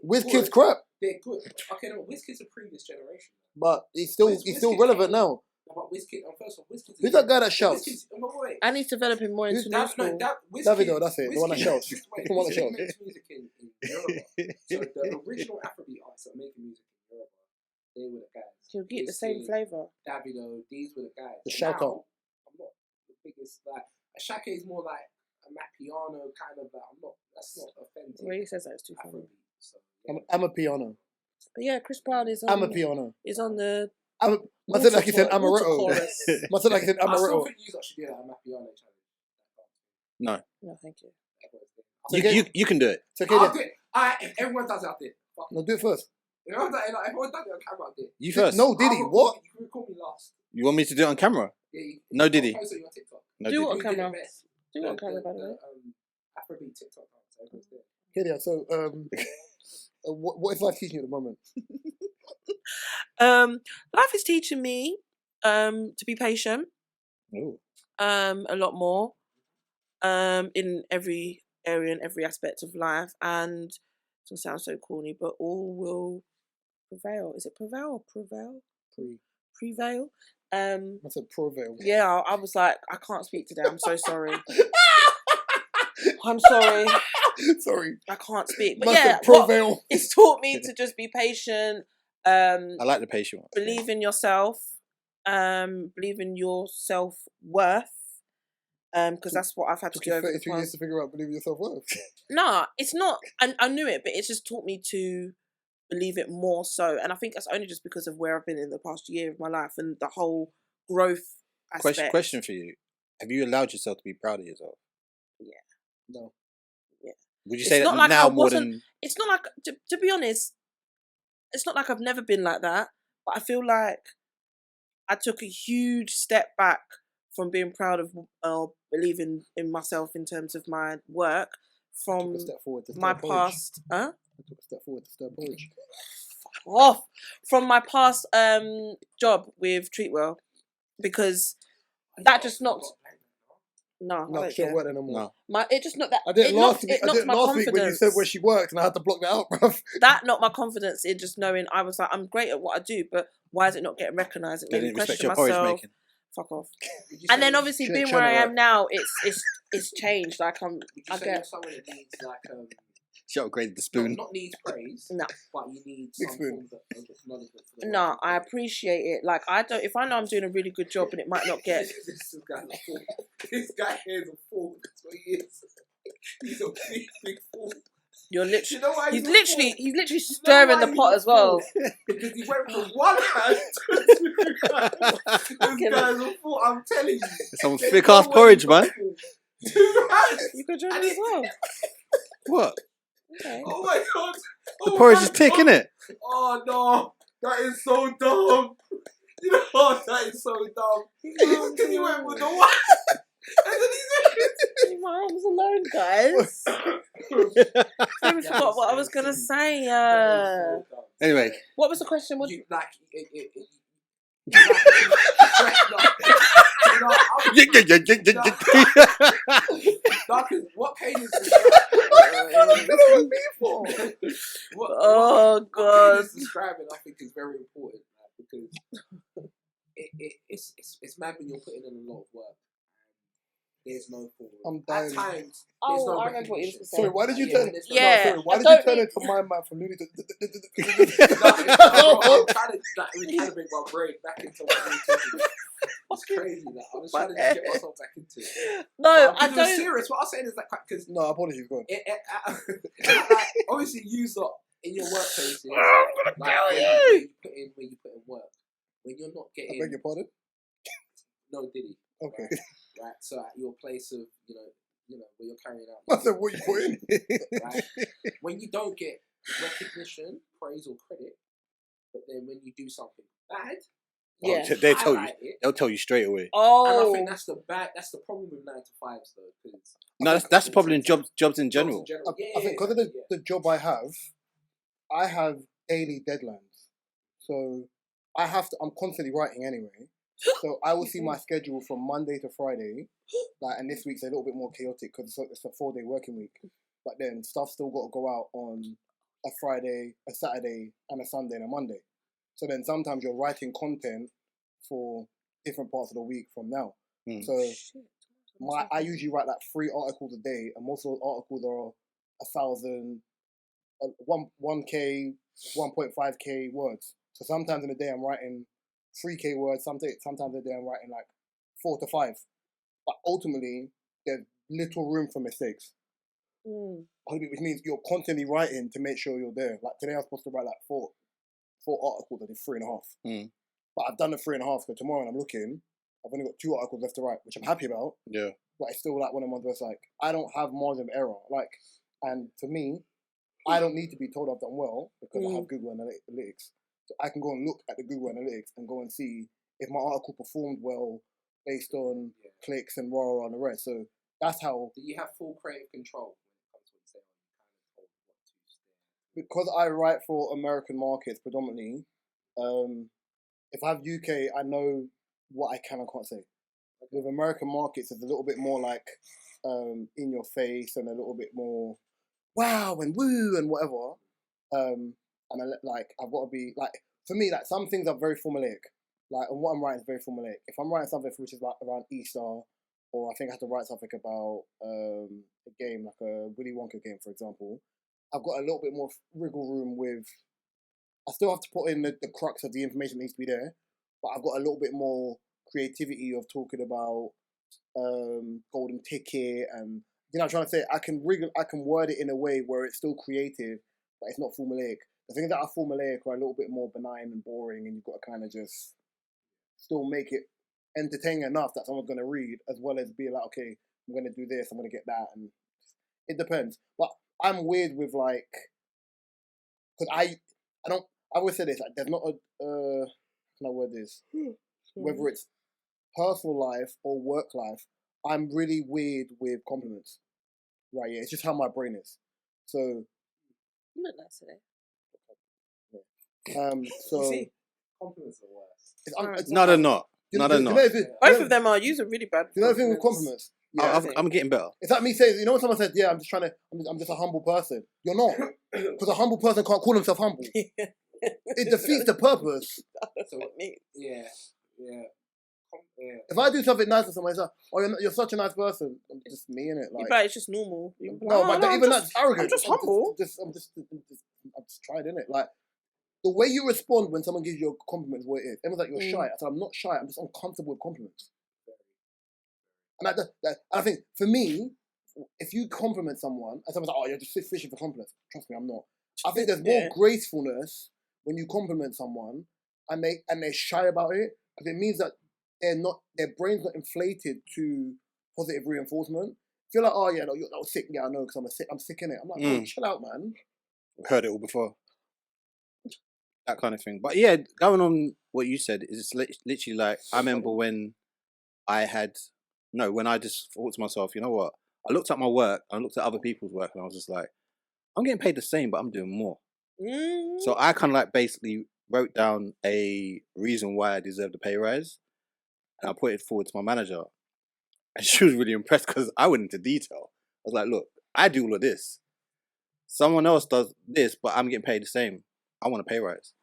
Wizkid's crap, They're good. Okay, no, Wizkid's a previous generation. but he's still Wizkid's relevant came- now. No, but Wizkid, first of all, Wizkid's Who's that guy that shouts? Wait. And he's developing more into new school. Davido, that's it, the one that shouts. Wait, The one that Wizkid shouts. makes music in Yoruba. So the original Afrobeat artists that are making music in Yoruba, they were the guys. He'll get the same Wizkid, flavour. Davido, these were the guys. The Now, shouter. I'm not the biggest, like, Ashake is more like a Mapiano kind of, that's not authentic. The way he says that is too funny. Afrobeat. So, yeah. I'm a piano. But yeah, Chris Brown is on. I'm a piano. Is on the. I said like he said water amaretto. chorus. I said like he said I still amaretto. think you lot should do that Mapiano challenge. No. No, thank you. You can do it. It's okay. I'll then. do it. Alright, if everyone does it, I'll do it. Fuck. No, do it first. Everyone does it on camera, I'll do it. You first. No, Diddy. I'll What? record you can record me last. You want me to do it on camera? Yeah, No Diddy. Post it on your TikTok. No, Do Diddy. it on You did camera. it best. Do it on camera, by the way. Afrobeat TikTok account, so everyone's there. Okay, yeah. So what is life teaching you at the moment? Life is teaching me to be patient Ooh. a lot more in every area and every aspect of life, and It sounds so corny, but all will prevail. Is it prevail or prevail? Prevail. I said prevail. Yeah, I was like, I can't speak today. I'm so sorry. I'm sorry. Sorry. I can't speak. But Must yeah, have prevail. it's taught me to just be patient. I like the patient one. Believe in yourself. Believe in your self-worth. Because that's what I've had to do over the 32 years past. to figure out believe in your self-worth. Nah, it's not. I knew it, but it's just taught me to believe it more so. And I think that's only just because of where I've been in the past year of my life and the whole growth aspect. Question for you. Have you allowed yourself to be proud of yourself? Yeah. No. Yeah. Would you It's say not that like now I more wasn't- than... It's not like, to be honest, it's not like I've never been like that, but I feel like I took a huge step back from being proud of believing in myself in terms of my work from Took a step forward to stir my porridge. past. Huh? I took a step forward to stir porridge. Off from my past job with Treatwell, because that just knocked. No, I No, don't she don't care. work there no more. No. It just knocked that. I did it last knocked, week. it I knocked did my last week confidence. when you said where she worked, and I had to block that out, bruv. That knocked my confidence in just knowing I was like, I'm great at what I do, but why is it not getting recognised? It They made me didn't respect question your porridge myself. making. Fuck off. Would you And say then you- obviously She being ain't where I trying to am now, it's changed. Like would you I say get you're someone that needs like She upgraded the spoon. not needs praise, No. but you need Big some spoon. form of acknowledgement. For the no, work I you do. appreciate it. Like if I know I'm doing a really good job and it might not get. This guy's a fool. This guy here is a fool. That's what he is. He's a big fool. You're literally. You know why He's a literally fool? literally You know stirring why the he's pot a as well. fool? Because he went from one hand to two hands. This guy's a fool. I'm telling you. Some There's thick no ass way porridge, he's not man. a fool. 2 hands. You could join And us as well. What? Okay. Oh my god. The Oh porridge my is thick, God. innit? Oh no. That is so dumb. You know what? That is so dumb. Because he went with the one. And then he Leave my arms alone, guys. I forgot what I was gonna say. said. Anyway. What was the question? What? You, like, what Kane is Oh, what God. Kane is describing, I think, is very important, because it's mad when you're putting in a lot of work. There's no forward. I'm At dying. times, Oh, there's no I remember what you recognition. were saying. Sorry, why did you Yeah, turn? there's Yeah. No, sorry, why I did you don't turn need- into my man from Looney to? I'm trying to recalibrate my brain back into what we were talking about. It's crazy that I was trying to just get myself back into it. No, But I it was don't. serious. What I was saying is that because No, apologies, go on. like, obviously you lot in your workplaces, I'm gonna like, kill when you. you put in work, when you're not I getting beg your pardon. no Diddy, Okay. right? So at your place of where you're carrying out, I said, what you put in? right? When you don't get recognition, praise or credit, but then when you do something bad, Yeah. They tell you. highlight it. They'll tell you straight away. And Oh. I think that's the problem with 9 to 5s though, because No, that's the problem in jobs in general. I think because of the job I have daily deadlines. So I'm constantly writing anyway. So I will see my schedule from Monday to Friday. And this week's a little bit more chaotic because it's a 4-day working week. But then stuff's still got to go out on a Friday, a Saturday, and a Sunday and a Monday. So then sometimes you're writing content for different parts of the week from now. Mm. So I usually write like 3 articles a day, and most of those articles are 1,000, 1K, 1.5K words. So sometimes in a day I'm writing 3K words. Sometimes in a day I'm writing like 4 to 5. But ultimately, there's little room for mistakes. Which means you're constantly writing to make sure you're there. Like today I was supposed to write like 4 articles. I did 3.5. But I've done the 3.5. So tomorrow when I'm looking, I've only got 2 articles left to write, which I'm happy about. Yeah. But it's still like one of the ones where it's like, I don't have margin of error. Like, and for me, I don't need to be told I've done well because I have Google Analytics. So I can go and look at the Google Analytics and go and see if my article performed well based on clicks and ROI and the rest. So that's how. Do you have full creative control when it comes to what you say? Because I write for American markets predominantly, if I have UK, I know what I can and can't say. With American markets, it's a little bit more like in your face and a little bit more wow and woo and whatever. And I've got to be like, for me, like some things are very formulaic. Like, and what I'm writing is very formulaic. If I'm writing something which is like around Easter, or I think I have to write something about a game like a Willy Wonka game, for example, I've got a little bit more wriggle room with. I still have to put in the crux of the information that needs to be there, but I've got a little bit more creativity of talking about golden ticket and I'm trying to say I can word it in a way where it's still creative, but it's not formulaic. The things that are formulaic are a little bit more benign and boring, and you've got to kind of just still make it entertaining enough that someone's going to read, as well as be like, okay, I'm going to do this, I'm going to get that, and it depends. But I'm weird with like, because I don't. I always say this, like, there's not a how can I word this? Whether it's personal life or work life, I'm really weird with compliments. Right, yeah, it's just how my brain is. So You look nice today. So See? Compliments are worse. No, they're not. No, they're not. Both of them are. You're really bad. You know the thing with compliments? Yeah, I'm getting better. It's like me saying, you know when someone says, yeah, I'm just a humble person. You're not. Because a humble person can't call himself humble. It defeats the purpose. That's what it means. Yeah. If I do something nice to someone, it's like, oh, you're such a nice person. I'm just me, innit? Like, but it's just normal. No, but even that's arrogant. I'm just humble. I'm just tried, innit? Like, the way you respond when someone gives you a compliment is what it is. Everyone's like, you're shy. I said, I'm not shy. I'm just uncomfortable with compliments. And I think, for me, if you compliment someone, and someone's like, oh, you're just fishing for compliments. Trust me, I'm not. I think there's more gracefulness when you compliment someone and they're shy about it, because it means that their brain's not inflated to positive reinforcement. Feel like, oh yeah, no, you're sick. Yeah, I know, because I'm sick in it. I'm like, oh, chill out, man. I've heard it all before. That kind of thing. But yeah, going on what you said, is literally like, I remember when I just thought to myself, you know what? I looked at my work, I looked at other people's work, and I was just like, I'm getting paid the same, but I'm doing more. So I kind of like basically wrote down a reason why I deserved a pay rise, and I put it forward to my manager. And she was really impressed because I went into detail. I was like, look, I do all of this. Someone else does this, but I'm getting paid the same. I want a pay rise.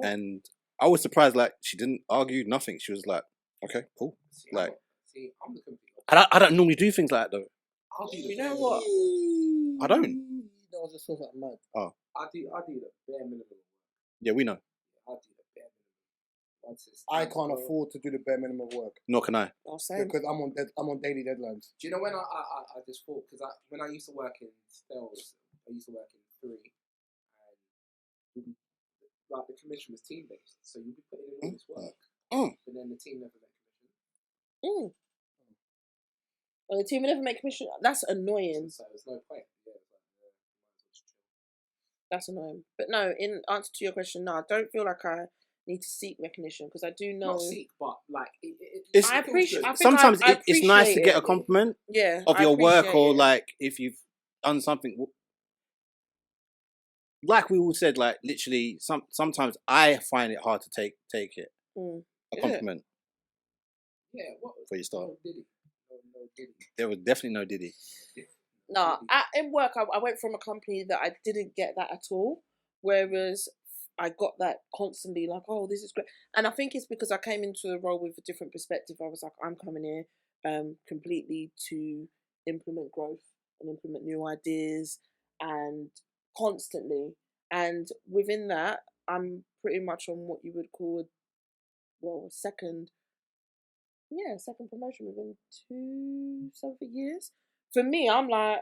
And I was surprised, like, she didn't argue, nothing. She was like, okay, cool. I'm the complete opposite. I don't normally do things like that, though. You know what? I don't. No, I just feel like mad. Oh. I do the bare minimum. Yeah, we know. I do the bare minimum. I can't afford to do the bare minimum work. Nor can I. Because I'm on daily deadlines. Do you know when I just thought, because when I used to work in sales, I used to work in 3, and like the commission was team based, so you'd be putting in all this work, but then the team never make commission. Well, the team never make commission. That's annoying. So there's no point. That's annoying. But no, in answer to your question, no, I don't feel like I need to seek recognition, because I do know. Not seek, but like I appreciate. Sometimes it's nice to get a compliment. Of your work, or like if you've done something. Like we all said, like literally, sometimes I find it hard to take it. A compliment. Yeah. What for your start? No Diddy. There was definitely no Diddy. No, in work, I went from a company that I didn't get that at all, whereas I got that constantly, like, oh, this is great. And I think it's because I came into the role with a different perspective. I was like, I'm coming here completely to implement growth and implement new ideas, and constantly. And within that, I'm pretty much on what you would call, second promotion within 2 something years. For me, I'm like,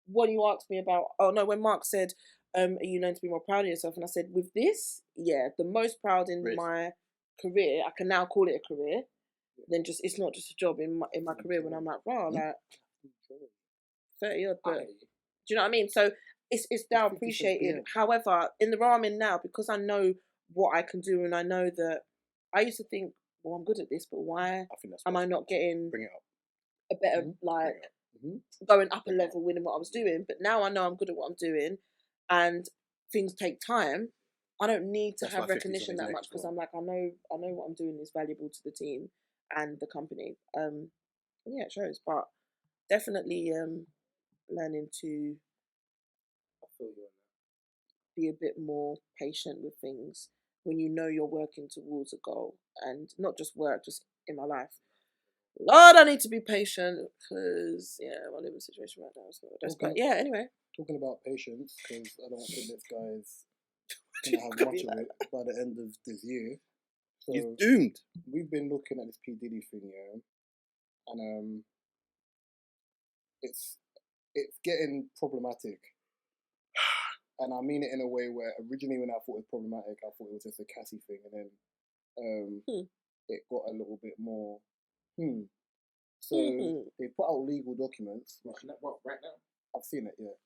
when you asked me about, when Mark said, are you known to be more proud of yourself? And I said, with this, yeah, the most proud in my career, I can now call it a career, then it's not just a job in my career, when I'm like, wow, like 30 odd, but do you know what I mean? So it's now appreciated. However, in the role I'm in now, because I know what I can do, and I know that I used to think, well, I'm good at this, but why am I not getting a better, going up a level winning what I was doing? But now I know I'm good at what I'm doing, and things take time. I don't need to have recognition that much, because I'm like, I know what I'm doing is valuable to the team and the company. Yeah, it shows, but definitely learning to be a bit more patient with things when you know you're working towards a goal, and not just work, just in my life. Lord, I need to be patient because my living situation right now is not the best. But yeah, anyway. Talking about patience, because I don't think this guy's gonna have much of it by the end of this year. So He's doomed. We've been looking at this P Diddy thing, yeah, and it's getting problematic. And I mean it in a way where originally when I thought it was problematic, I thought it was just a Cassie thing, and then it got a little bit more. So they put out legal documents. Right now? I've seen it, yeah,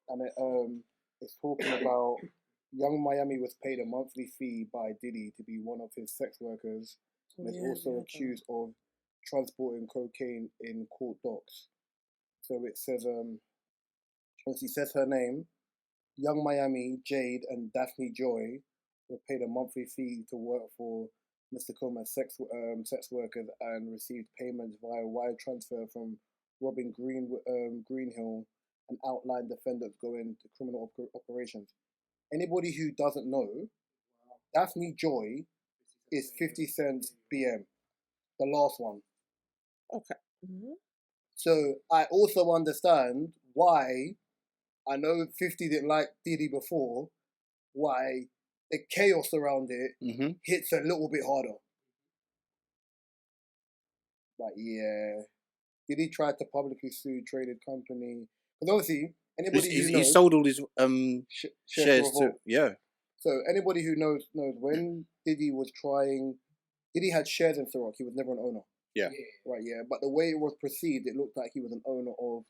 and it's talking about Young Miami was paid a monthly fee by Diddy to be one of his sex workers, and is also accused of transporting cocaine in court docs. So it says, once he says her name, Young Miami, Jade, and Daphne Joy were paid a monthly fee to work for Mr. Coleman's sex workers and received payments via wire transfer from Robin Greenhill and outlined defendants going to criminal operations. Anybody who doesn't know, Daphne Joy is 50 Cent's BM, the last one. Okay. Mm-hmm. So I also understand why, I know 50 didn't like Diddy before, why the chaos around it hits a little bit harder. But yeah, Diddy tried to publicly sue traded company. Because obviously, anybody who knows... He sold all his shares to... Yeah. So anybody who knows when Diddy was trying... Diddy had shares in Ciroc. He was never an owner. Yeah. Right, yeah. But the way it was perceived, it looked like he was an owner of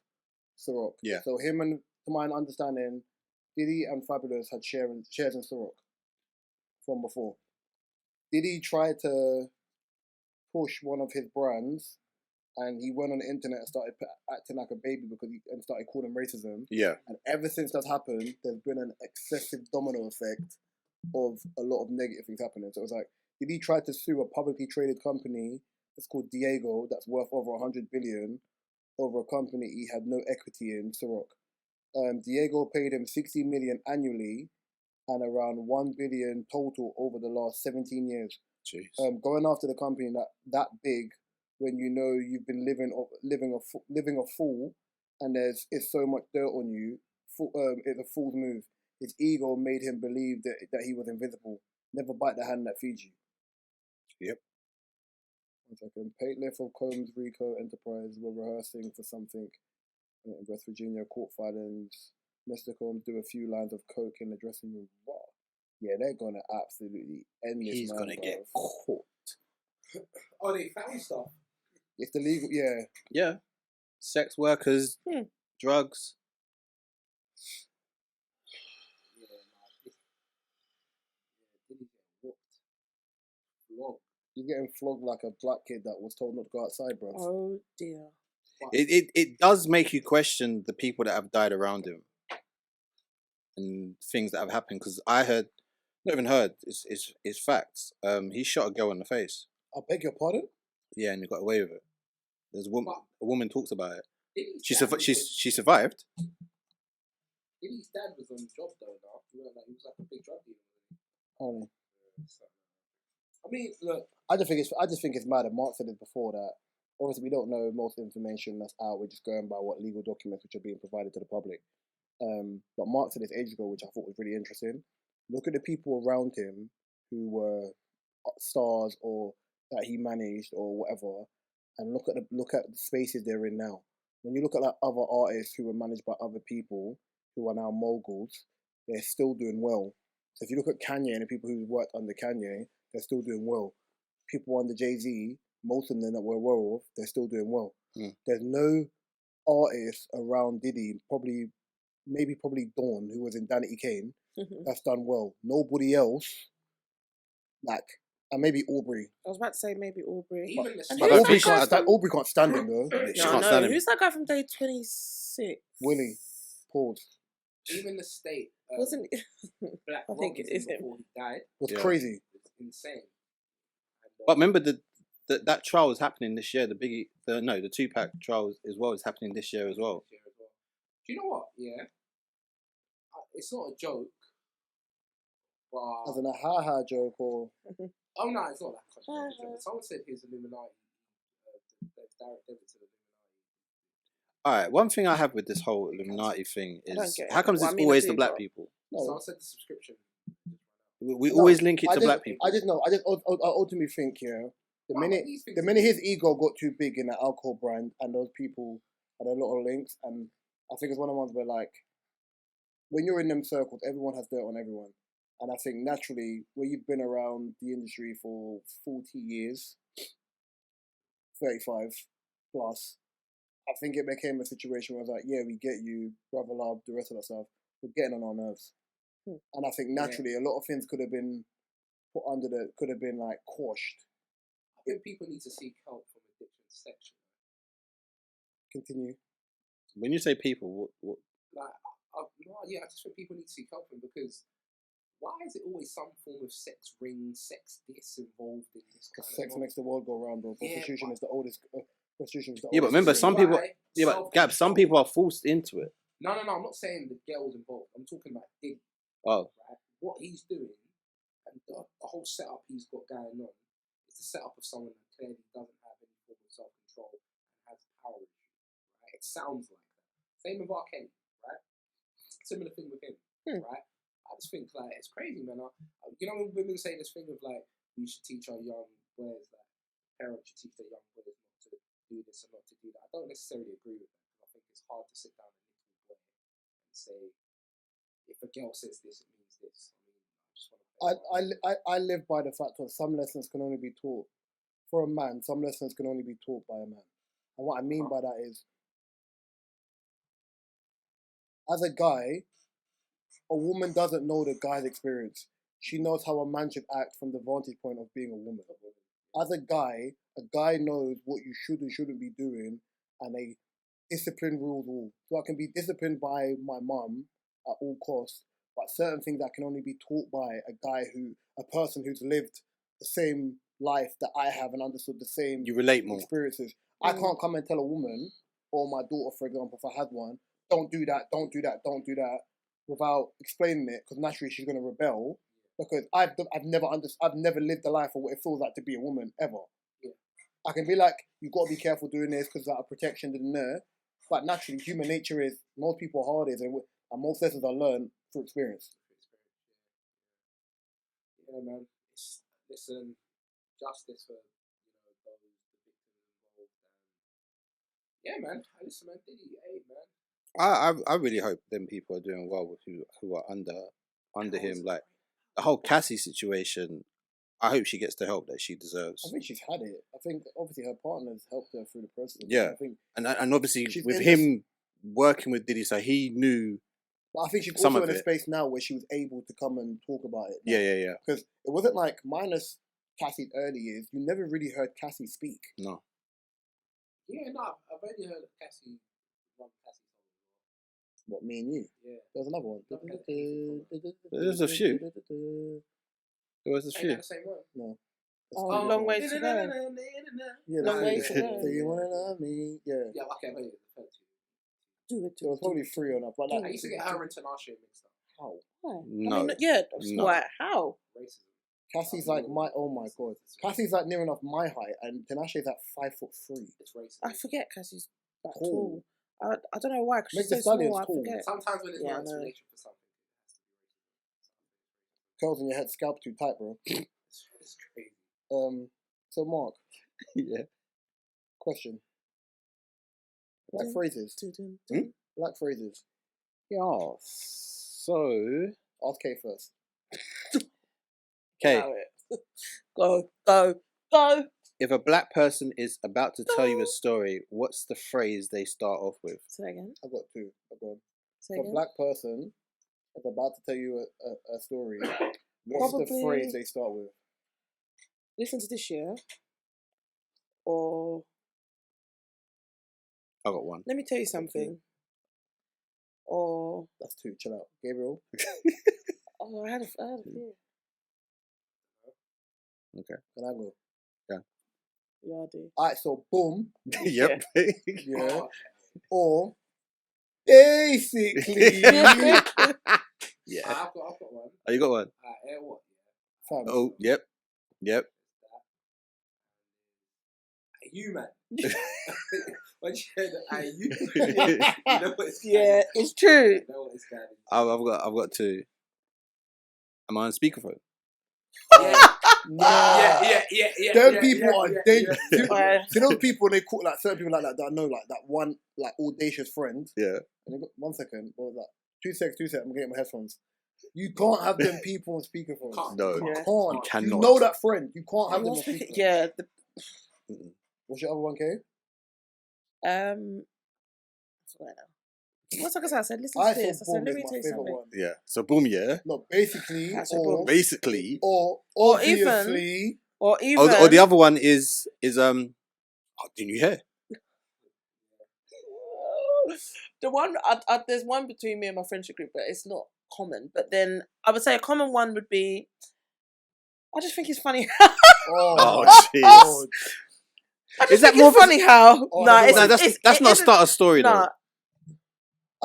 Ciroc. Yeah. So him and, to my understanding, Diddy and Fabulous had shares in Ciroc from before. Diddy tried to push one of his brands, and he went on the internet and started acting like a baby and started calling racism. Yeah. And ever since that's happened, there's been an excessive domino effect of a lot of negative things happening. So it was like, Diddy tried to sue a publicly traded company. It's called Diego, that's worth over 100 billion, over a company he had no equity in, Ciroc. Diego paid him 60 million annually and around 1 billion total over the last 17 years. Jeez. Going after the company that big when you know you've been living a fool and it's so much dirt on you, it's a fool's move. His ego made him believe that he was invisible. Never bite the hand that feeds you. Yep. 1 second. Paintliff of Combs Rico Enterprise were rehearsing for something in West Virginia. Court filings. Mr. Combs do a few lines of coke in the dressing room. Wow. Yeah, they're gonna absolutely end this. He's gonna get caught. Oh, they found stuff. It's the legal, yeah. Yeah. Sex workers, drugs. You're getting flogged like a black kid that was told not to go outside, bro. Oh dear. It does make you question the people that have died around him and things that have happened. Because I heard, not even heard, it's facts. He shot a girl in the face. I beg your pardon? Yeah, and he got away with it. There's a woman talks about it. She survived. Diddy's dad was on the job though. He was like a big drug dealer. Oh. I mean, look. I just think it's mad. And Mark said it before that. Obviously, we don't know most of the information that's out. We're just going by what legal documents which are being provided to the public. But Mark said this ages ago, which I thought was really interesting. Look at the people around him who were stars or that he managed or whatever, and look at the spaces they're in now. When you look at like other artists who were managed by other people who are now moguls, they're still doing well. So if you look at Kanye and the people who worked under Kanye, they're still doing well. People under Jay-Z, most of them that we're aware of, they're still doing well. There's no artist around Diddy, maybe Dawn, who was in Danity Kane, that's done well. Nobody else, and maybe Aubrey. I was about to say maybe Aubrey. Aubrey can't stand him though. No. Who's that guy from Day 26? Willie. Pause. Even the state. Wasn't it? Black I think it is him. Before he died. Was crazy. It's insane. But remember that trial was happening this year. The Tupac trial as well is happening this year as well. Do you know what? Yeah, it's not a joke. But As in a ha-ha joke or... oh no, it's not that controversial. Someone said his Illuminati. Direct debit to the Illuminati. All right, one thing I have with this whole Illuminati thing I don't is get it. how comes Well, it's I mean, I always do, the black but- people? No, Someone said the subscription. We No, always link it I to just, black people. I just know. I just ultimately think, yeah, the Well, minute these things the are- minute his ego got too big in the alcohol brand, and those people had a lot of links, and I think it's one of the ones where, like, when you're in them circles, everyone has dirt on everyone, and I think naturally, where you've been around the industry for 40 years, 35 plus, I think it became a situation where it's like, yeah, we get you, brother love, the rest of that stuff, we're getting on our nerves, and I think naturally a lot of things could have been put under could have been like quashed. I think people need to seek help from a different section. Continue. When you say people, what? Like, I just think people need to seek help from, because why is it always some form of sex ring, sex this involved in this kind Because sex of? makes the world go round, bro. Yeah, Prostitution is the oldest. Prostitution is the Yeah, but oldest remember, thing. some people. Right, Yeah, but Gab, some people are forced into it. No, I'm not saying the girls involved. I'm talking about Diddy. Oh, Right? What he's doing and the whole setup he's got going on is the setup of someone that clearly doesn't have any form of self-control and has power issues. Right? It sounds like that. Same with R. Kelly, right? Similar thing with him, right? I just think like it's crazy, man. You know when women say this thing of like we should teach our young boys, like parents should teach their young boys not to do this and not to do that. I don't necessarily agree with that, because I think it's hard to sit down with a little boy and say, if a girl says this, it means this. I mean, I just want to. I live by the fact that some lessons can only be taught for a man. Some lessons can only be taught by a man, and what I mean by that is, as a guy, a woman doesn't know the guy's experience. She knows how a man should act from the vantage point of being a woman. As a guy knows what you should and shouldn't be doing, and a discipline rules all. So I can be disciplined by my mum at all costs, but certain things that can only be taught by a person who's lived the same life that I have and understood the same you relate more. experiences. I can't come and tell a woman, or my daughter, for example, if I had one, don't do that, don't do that, don't do that, without explaining it, because naturally she's going to rebel. Because I've never lived a life of what it feels like to be a woman ever. Yeah. I can be like, you've got to be careful doing this because out of protection, but naturally, human nature is most people are hard, and most lessons are learned through experience. Yeah, man. Listen, justice for those the victims involved. Yeah, man. Listen, man. Diddy, hey, man. I really hope them people are doing well with who are under him. Like the whole Cassie situation, I hope she gets the help that she deserves. I think she's had it. I think obviously her partners helped her through the process. Yeah. I think, and obviously she's with in him working with Diddy, so he knew. but I think she's Some also of in a it. space now where she was able to come and talk about it. now. Yeah. Because it wasn't like, minus Cassie's early years, you never really heard Cassie speak. No. Yeah, no. I've only heard Cassie song. What, me and you? Yeah. There was another one. Never heard anything from There's a few. There was a Ain't few. that the same one? No. Oh, Long Way to Go. Yeah, Long Way to Do Go. you wanna love me? Yeah. Yeah, okay, I've heard it. Do it. There was probably 3 on that, but I like, used to get her and Tinashe mixed up. how? Why? No. I mean, yeah. No. Why? How? Racism. Cassie's like oh my god. Cassie's like near enough my height, and Tinashe's at 5'3". It's racist. I forget Cassie's that Tall. tall. I don't know why. Cause Meg she's Thee so Stallion's small. I tall. forget. Sometimes when there's Yeah, no I know. explanation for something, it has to be racist. Curls in your head, scalp too tight, bro. It's crazy. So Mark, Yeah. question. Black phrases. Black phrases. Yeah. So. Ask K first. Okay. Allow it. Go. If a black person is about to tell you a story, what's the phrase they start off with? Say again. I've got 2. Say If a again. black person is about to tell you a story, what's the Probably- phrase they start with? Listen to this year. Or I got one. let me tell you something. Or That's 2. Chill out. Gabriel. I had a fear. Okay. Can I go? Yeah, I do. Alright, so boom. Yep. Yeah. Or basically. Yeah. I've got one. Oh, you got one? What? Fam. Oh, yep. You man. When you hear the you, you know what it's Yeah, it's true. You know what it's I've got two. Am I on speakerphone? Yeah. Them people are dangerous. Yeah. See those people, they call like certain people like that know like that one like audacious friend. Yeah. And they got 1 second. What was that? 2 seconds. I'm getting my headphones. You can't have them people on speakerphone. No, You Yeah. can't. you cannot. You know that friend. You can't have them on speakerphone. Yeah. What's your other one, K? I forgot now. What's I gonna say? I said, listen I to this. I thought said, Boom let is me my tell you favorite something. one. Yeah. So boom, yeah. No, basically, That's a Boom. Basically. or Or even- obviously, Or even. Or the other one is didn't you hear? The one, there's one between me and my friendship group, but it's not common. But then I would say a common one would be, I just think it's funny. Oh, jeez. oh, I just Is that think more it's of a- funny how. Oh, Nah, no, it's, No, it's, that's it not a isn't- starter story Nah, though.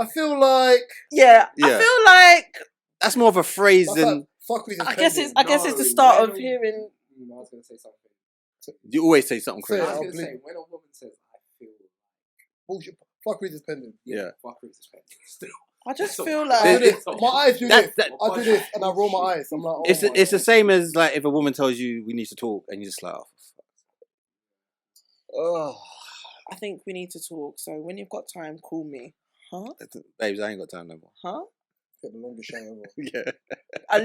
I feel like yeah, Yeah. I feel like That's more of a phrase that's than like fuckeries. I guess it's the start of hearing. I was going to say something. you always say something Say crazy. it. I was I'll going to bleep. say, when a woman says, I feel bullshit. Fuckeries is pending. Yeah. fuckery is pending still. I just So- feel I do like this. My eyes do That- this. that- I do this, and I roll my eyes. I'm like, oh It's my it's the God. same as like if a woman tells you we need to talk and you're just like, oh, I think we need to talk. So when you've got time, call me. Huh? babes, I ain't got time no more. Huh? Get the longest shower ever. Yeah. I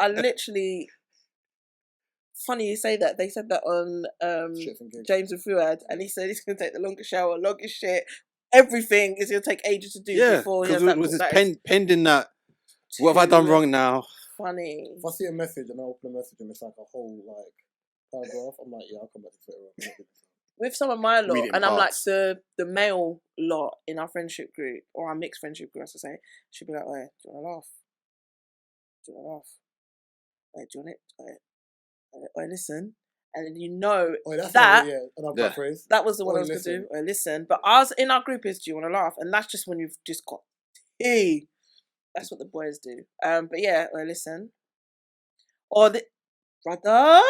literally. Funny you say that. They said that on Shit and gigs. James and Fuad, and he said he's gonna take the longest shower, longest shit. Everything is gonna take ages to do Yeah. before he Because has that. it was that this is pending that. What have I done wrong now? Funny. If I see a message and I open a message and it's like a whole like paragraph, I'm like, yeah, I'll come back to Twitter. With some of my lot, Read it in and I'm like parts. the male lot in our friendship group or our mixed friendship group, as I say, she'd be like, "Oi, do you want to laugh? Do you want to laugh? Oi, do you want it? Oi, listen." And then you know Oh, that's that yeah, another Yeah. phrase. that was the one Oi, I was listen. gonna do. Oi, listen. But ours in our group is, "Do you want to laugh?" And that's just when you've just got tea. That's what the boys do. But yeah, oi, listen. Or the brother.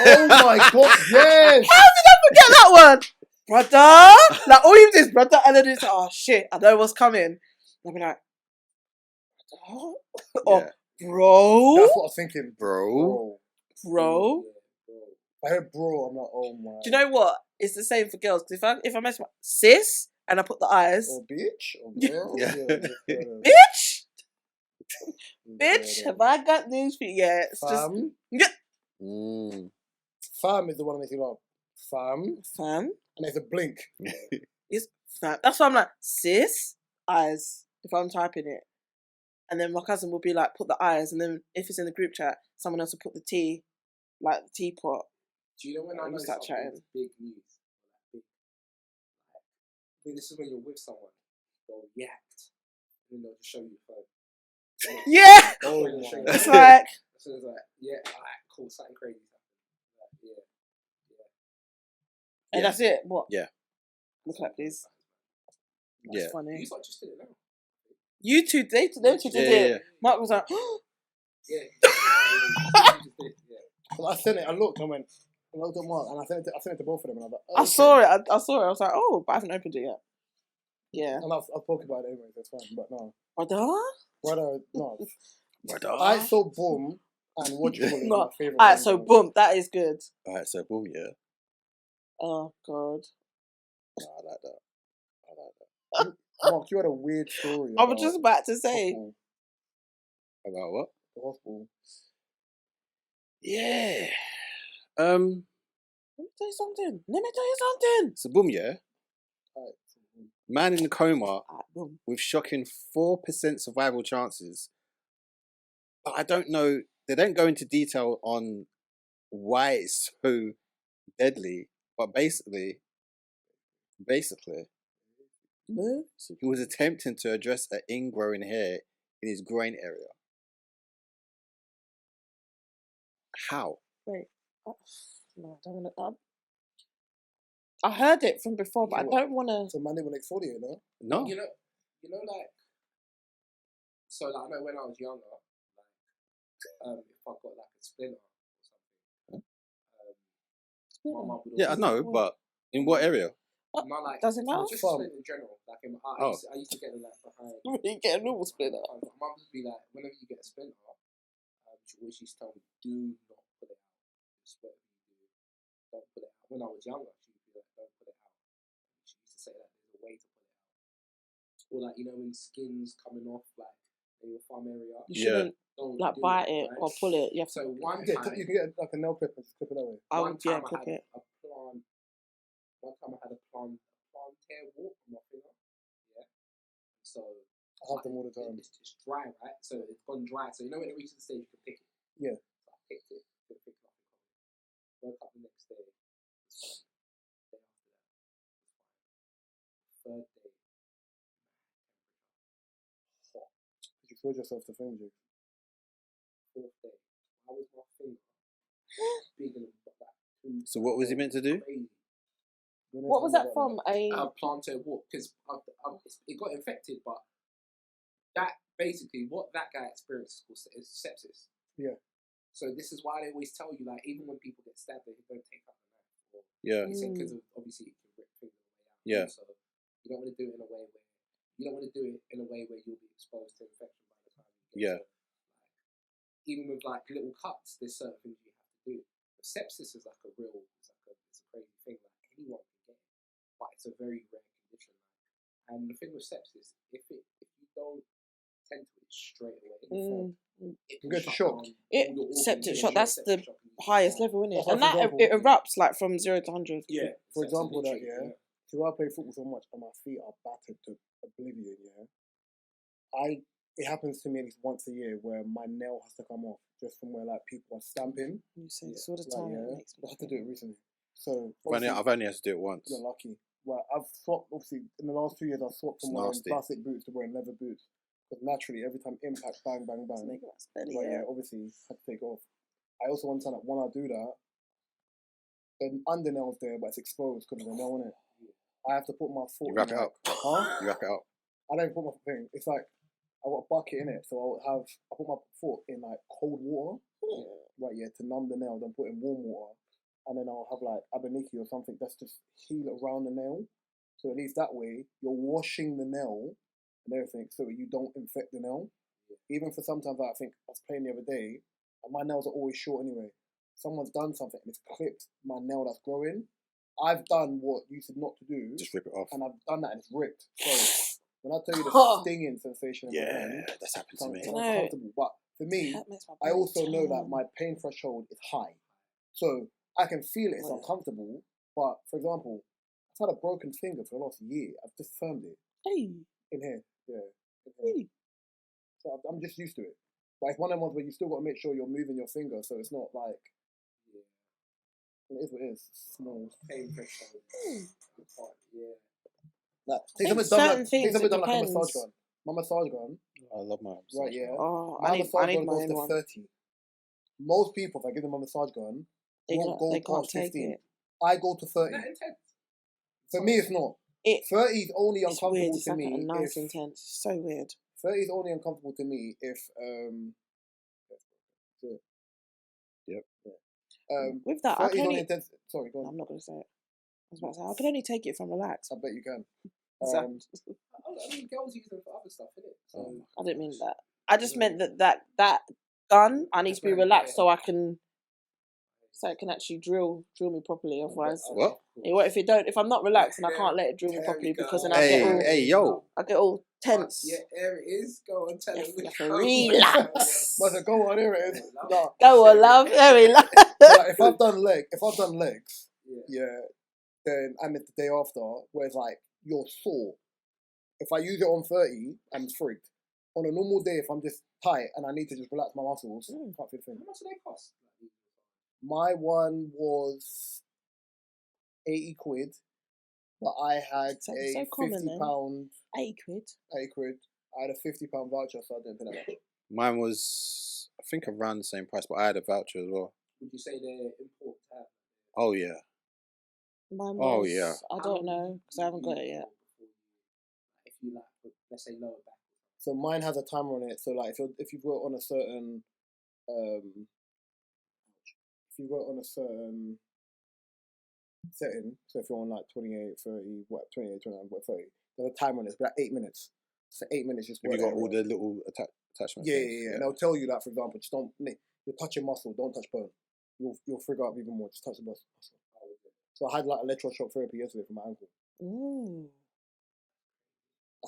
Oh my God, yes. Forget that one, brother. Like all you do is brother, and then it's like, oh shit, I know what's coming. I'll be like, brother? Or bro, That's what I was thinking, Bro. bro. I heard bro. I'm like, oh my. Do you know what? It's the same for girls. 'Cause if I mess with sis and I put the eyes, Or bitch, or girl. Yeah. bitch, bitch, have I got news for you? Yeah, it's just Fam. Mm. Fam is the one that makes you laugh. Fam. fam. And there's a blink. It's fam. That's why I'm like sis eyes. If I'm typing it, and then my cousin will be like, put the eyes, and then if it's in the group chat, someone else will put the tea, like the teapot. Do you know when I And know start something's chatting. big news? Like, I mean, this is when you're with someone, they'll react, and then they'll just show you the phone. Yeah, Oh They'll just show you my. it's the like So it's like, yeah, alright, cool, something crazy happened. Like, and Yeah. that's it. What? Yeah. Look at this. That's Yeah. funny. You lot just did it now. You two, them two did it. Yeah. Mark was like, Yeah. You just did it, yeah. Well, I sent it. I looked. I went. I looked at Mark, and I sent it to both of them. And I was like, I okay. saw it. I saw it. I was like, oh, but I haven't opened it yet. Yeah. And I've spoken about it anyway. That's fine. But no, Brother? no. Brother. I saw Boom and what you call it. No. My favorite. Alright, so boom, that is good. Alright, so boom, yeah. Oh god. Nah, I like that. Mark, you had a weird story. I was just about to say. hospital. About what? The hospital. Yeah. Let me tell you something. So boom, yeah. Alright. Man in a coma Alright, boom. with shocking 4% survival chances. But I don't know. They don't go into detail on why it's so deadly. But basically, No? so he was attempting to address an ingrowing hair in his groin area. How? Wait. No, I don't want to. I heard it from before, but I don't want to. So man, they were like 40, you know? No. You know, like, So like, I know when I was younger, like if I got like a splinter or something, my mum would. Yeah, I know, but in what area? Not like Does it matter? just a splinter in general. Like I used to get them like behind. You get a normal splinter. My mum would be like, whenever you get a splinter, she always used to tell me, do not put it out. Just whatever you do, don't put it out. When I was younger, she would be like, don't put it out. She used to say that there's a way to put it out. Or like, you know, when skin's coming off, like in your thumb area. You shouldn't like bite it or pull it. You have to. So one Yeah, time, you can get like a nail clip and just clip it that way. One time I had a plant. One time I had a plantain wart on my finger. Yeah. So I have them all the time. It's dry, right? So it's gone dry. So you know when it reaches the stage, you can pick it. Yeah. So I picked it. Couldn't pick nothing from it. Woke up the next day. Day after that. Third day. Hot. Did you feel yourself to finger you? Fourth day. Why was my finger bigger than that? So what was he meant to do? Crazy. What was that from? A plantain wart, because it got infected, but that basically what that guy experienced is sepsis. Yeah. So this is why they always tell you, like, even when people get stabbed, they don't take out the knife. Or, Yeah. Because obviously it can rip things away out. Yeah. So you don't want to do it in a way where you'll be exposed to infection by the time you get to, like, even with like little cuts, there's certain things you have to do. But sepsis is like it's a crazy thing. Like anyone can get it, but it's a very rare condition. And the thing with sepsis, if you don't tend to it straight away, you get shock. Septic shock. That's the highest level, isn't it? Like, And that example, it erupts like from 0 to 100. Yeah. For example, that so I play football so much and my feet are battered to oblivion. Yeah. It happens to me at least once a year where my nail has to come off just from where like people are stamping. You say this all the time. Like, I had to do it recently. So I've only had to do it once. You're lucky. Well, I've swapped, obviously, in the last 2 years, I've swapped from wearing plastic boots to wearing leather boots. Because naturally, every time impact, bang, bang, bang. Obviously, I had to take off. I also understand that when I do that, the undernail's there, but it's exposed because of the nail in it. I have to put my foot. You wrap it up. Huh? You wrap it up. I don't put my thing. It's like I got a bucket in it, so I put my foot in like cold water, to numb the nail. Then put in warm water, and then I'll have like abaniki or something that's just heal around the nail. So at least that way you're washing the nail and everything, so you don't infect the nail. Even for sometimes, I think I was playing the other day, and my nails are always short anyway. Someone's done something and it's clipped my nail that's growing. I've done what you said not to do. Just rip it off. And I've done that and it's ripped. So when I tell you the stinging sensation, that's happened to me. It's uncomfortable. But for me, I also know that my pain threshold is high. So I can feel it's uncomfortable. But for example, I've had a broken finger for the last year. I've just firmed it. In here. Yeah. In here. So I'm just used to it. But it's one of the ones where you still got to make sure you're moving your finger, so it's not like. It is what it is. Small. Pain threshold. Like, take something done like a massage gun. My massage gun. I love my massage Right, yeah. Oh, my massage gun goes to one. 30. Most people, if I give them a massage gun, won't go past 15. I go to 30. For me, it's not. 30 is only uncomfortable to me. Nice intense. It's so weird. 30 is only uncomfortable to me if Yep. With that, I can only. Sorry, go on. I'm not going to say it. I was about to say I can only take it from relax. I bet you can. I mean, girls use them for other stuff, innit? So I didn't mean that. I just meant that gun. I need to be relaxed so it can actually drill me properly. Otherwise, what? If I'm not relaxed and I can't let it drill me properly because then I get all tense. Yeah, there it is. Go on, tell him. Relax. But go on, here it is. No. Go on, love. Very love. Like, if I've done legs, then and it's the day after, where it's like you're sore. If I use it on 30, I'm freaked. On a normal day, if I'm just tight and I need to just relax my muscles, can't feel thing. How much do they cost? My one was 80 quid, but I had a £50. 80 quid. 80 quid. I had a £50 voucher, so I didn't pay that much. Mine was, I think, around the same price, but I had a voucher as well. Would you say they're important to have? Oh yeah. Mine was, I don't know because I haven't got it yet. If you like, let's say lower back. So mine has a timer on it. So like if you go on a certain setting, so if you're on like 28, 30, 28, 29, 30, there's a timer on it. It's like 8 minutes. So 8 minutes just Have work you got that all way. the little attachments? Yeah. And they'll tell you that, for example, just don't, you're touching muscle, don't touch bone. You'll figure out even more, just touch the muscle. So I had like electroshock therapy yesterday for my ankle. Ooh.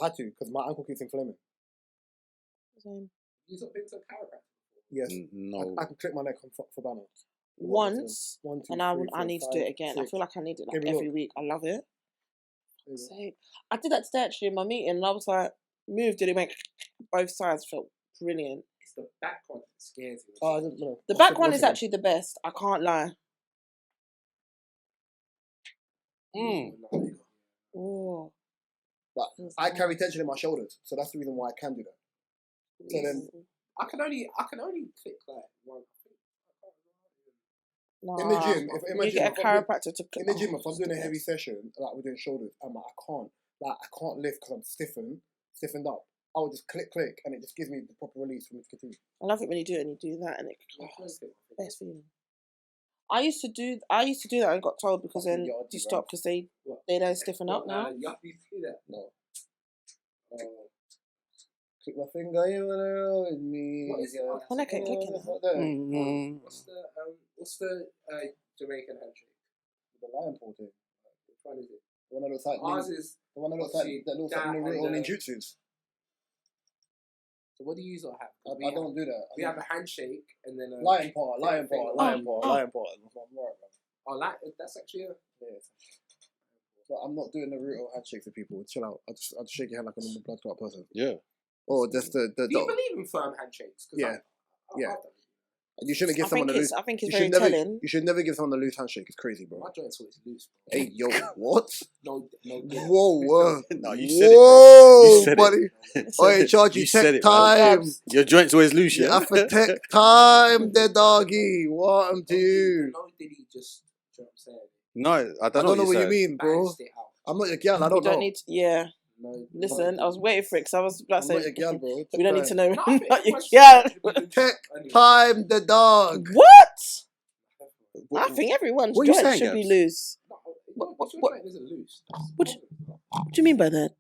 I had to, because my ankle keeps inflaming. Same. You sort of been to a chiropractor? Yes. No. I can click my neck for banner. Once, 1, 2, and 3, 4, I need 5, to do it again. 6. I feel like I need it like Give me a every look. week. I love it. There you go. So, I did that today actually in my meeting, and I was like, moved, and it went both sides. Felt brilliant. It's the back one that scares you. Oh, I don't know. The I'll back stick one with is it. actually the best. I can't lie. Oh, But I carry tension in my shoulders, so that's the reason why I can do that. So then, I can only click like one. in the gym, you get a chiropractor to in the gym, if I'm doing a heavy session, like we're doing shoulders, I can't lift because I'm stiffened up. I will just click, and it just gives me the proper release for me to continue. I love it when you do it and you do that, and it's best feeling. I used to do that and got told because then you stop because they don't stiffen up now. You have to see that. No. Click my finger, you wanna roll with me. What is it? I like it clicking. What's the Jamaican handshake? The lion paw thing. Which one is it? The one that looks like Ours is. the one that looks like Naruto or ninjutsus. So what do you usually have? I don't do that. We have a handshake and then a lion paw. Oh, that's actually a. Yeah. But I'm not doing Naruto handshake to people. Chill out. I just shake your hand like a normal blood clot person. Yeah. Or just the. Do you believe in firm handshakes? Yeah. Yeah. You shouldn't give I someone a loose. think it's very telling. You should never give someone a loose handshake. It's crazy, bro. My joint's always loose. Bro. Hey, yo, what? No. Whoa. No, you said it, bro. You said buddy. it. Oh, charge you said tech it, man. time. Your joint's always loose, You yeah? have to tech time, the doggy. What I'm doing? No, did he just? You know what I'm saying? No, I I don't know what you mean, bro. Banged it out. I'm not your girl. I You don't don't know. need to, yeah. No, Listen, I was waiting for it because I was about to I'm not say, your girl, bro. we don't need to know. No, I Not think your everyone's- girl. Tech time, the dog. What? I think everyone's What are you joint saying, should be Gabs? loose. No, What- your joint isn't loose. What do you mean by that?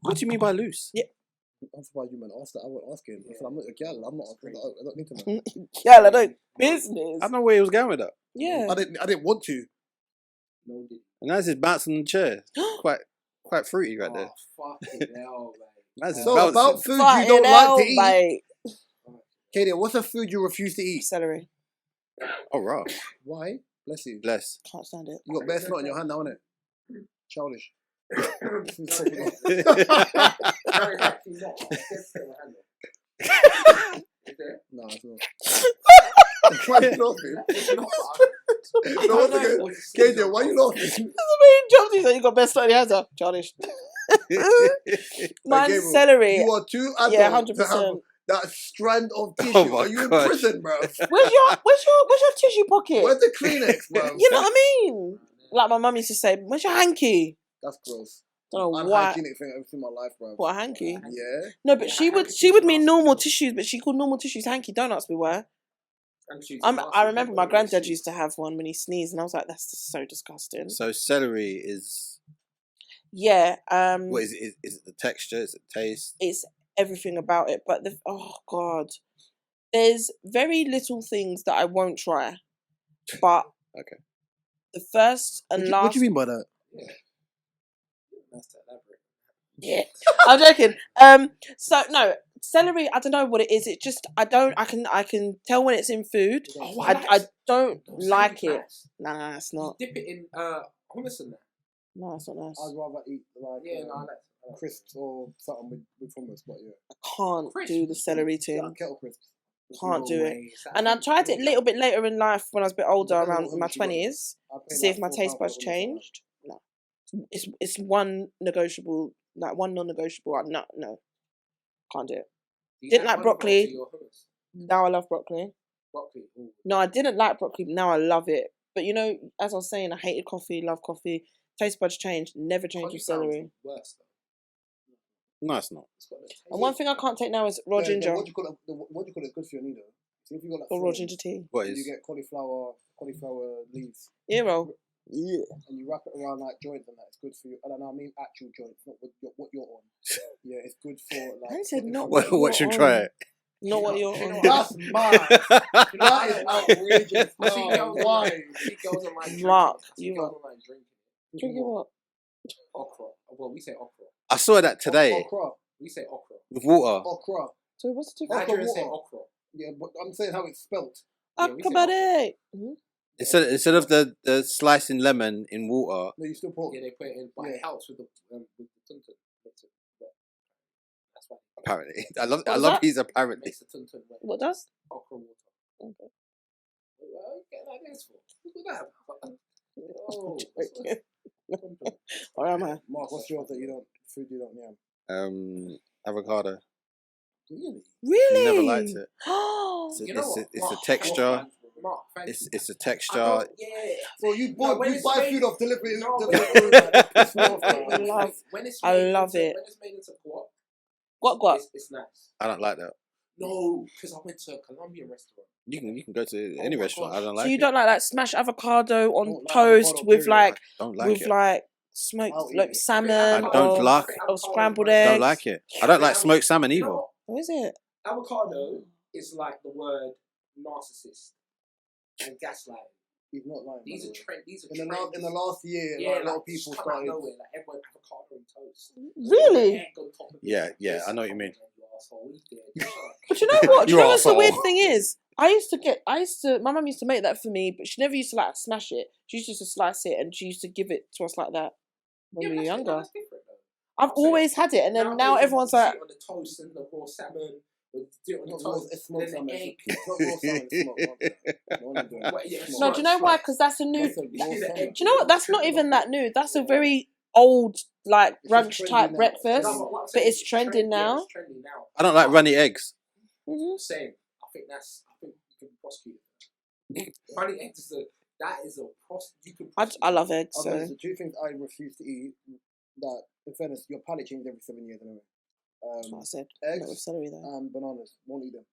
What do you mean by loose? I'm surprised you man asked that. I won't ask him. I said, I'm not your girl. I'm not. I don't need to know. Girl, I don't business. I don't know where he was going with that. Yeah. I didn't want to. No, did And that's just bouncing on the chair. Quite fruity right there. Oh, fucking hell, man. That's just So bouncing. about food you Fucking don't hell, like to eat. mate. Katie, what's a food you refuse to eat? Celery. Oh, right. Why? Bless you. Bless. Can't stand it. You got bare snot in your hand now, innit? Childish. Very actually not. I guess put my hand on. Is there? Nah, it's not. Why are you laughing? It's not. No, once again, Katie, why are you laughing? That's the main job. He said you got best study hands up. Childish. Mine's Gabriel, celery. You are too adult Yeah, to have 100%. that strand of tissue. my Are you gosh. in prison, bro? Where's your tissue pocket? Where's the Kleenex, bro? You know what I mean? Like my mum used to say, where's your hanky? That's gross. Don't know why. Unhygienic thing I've ever seen in my life, bro. What, a hanky? Yeah. No, but she would mean normal tissues, but she called normal tissues hanky. Don't ask me why. I remember my granddad used to have one when he sneezed, and I was like, that's just so disgusting. So celery is... Yeah. What is it? Is it the texture? Is it taste? It's everything about it, but oh god, there's very little things that I won't try, but Okay. the first and last. What do you mean by that? That's to elaborate. Yeah, I'm joking. So no, celery. I don't know what it is. It just I can tell when it's in food. Oh, I don't No, like celery it. nice. Nah, it's not. You dip it in hummus and that. No, it's not nice. I'd rather eat like Yeah, no, I like crisps or something with hummus, but yeah. I can't do the celery thing. Like kettle crisps. Can't do it. way. And I tried it a little bit later in life when I was a bit older, Depends on around what my hummus you want. 20s, I to pay see like if my £4 taste for buds hummus. changed. No, it's one negotiable, like one non-negotiable. No, can't do it. Do you Didn't add like olive oil broccoli. to your hummus? Now I love broccoli. Broccoli. Ooh. No, I didn't like broccoli. Now I love it. But you know, as I was saying, I hated coffee, love coffee. Taste buds changed. Never changed with Cauliflower's celery. the worst, though. No, it's not. It's got no taste. And one thing I can't take now is raw ginger What do you call it? What do you call it? Good for your knee though. So if you got like or raw Frozen, ginger tea. What you is? get cauliflower leaves, Ear roll. Yeah. and you wrap it around like joints and that. It's good for you. And I mean actual joints, not what you're on. Yeah, it's good for like. I said not What what should you're try on. it? Not what you're Do you know on. what? That's mad. You know That what? is outrageous. I see No, girls why? see girls online drinking. Mark, I see you girls are. online drinking. Drinking what? Okra. Well, we say okra. I saw that today Okra. We say okra. with water. Okra. So what's the difference? Okra Nigerians say water. okra. Yeah, but I'm saying how it's spelt. Yeah, we say Akabade. Instead of the slicing lemon in water. No, you still put. Yeah, they put it in, but Yeah. it helps with the tuntun. Makes it wet. That's why. Apparently, I What love was that? these It apparently. makes the tuntun wet. What does? Okra water. Okay. Well, you get like this for. Look at that. Oh, Okay. tuntun. All right, man. Mark, what's yours that you don't food you don't yam? Avocado. Really? Really? Never liked it. Oh. It's You know what? the Mark, texture. Mark, thank It's you. the I texture. don't, yeah. Bro, you No, when you it's buy made- food off delivery. No, delivery that piss me off, I man. love- when it's I made love into, it. When it's made into What? it's nice. I don't like that. No, because I went to a Colombian restaurant. You can go to Oh any my restaurant. gosh. I don't So like you it. don't like smashed avocado on Don't like toast avocado, with period. like I don't like with it. like smoked I'll eat like it. salmon I don't or, like- or scrambled I eggs? don't like it. I don't like smoked salmon You either. know what? What is it? Avocado is like the word narcissist and gaslighting. He's not lying. These by are the way. trend. These are In the trends. last year, Yeah, like, a lot of people just come out started. nowhere, like everyone avocado and toast. Really? Egg on top of it. Yeah, Yes, I know what you mean. you asshole. We did. Shut up. But you know what? Do you You know what's the weird arsehole. thing is? My mum used to make that for me, but she never used to like smash it. She used to slice it and she used to give it to us like that when we were younger. That's different, though. I've always had it, and then now Nowadays, everyone's you like, see it on the toast and the raw salmon. Or do it on the Not raw, toast. it's smoked then salmon. the egg. It's not raw salmon. It's smoked. No one is doing that. Well, yeah, Smoked. no, do you know why? Because that's a new. That's a raw The salmon. egg. Do you know what? That's not even that new. That's a very old, like It's just brunch trendy type now. breakfast. No, what I'm but saying it's is trending yeah, now. it's trending now. I don't like runny eggs. Mhm. Same. I think you can be prosecuted. Running eggs is you can. I love eggs. I'll be So honest, the two things I refuse to eat. That, in fairness, your palate changes every 7 years anyway. that's what I said. Eggs Not with celery though. and bananas. Won't eat them.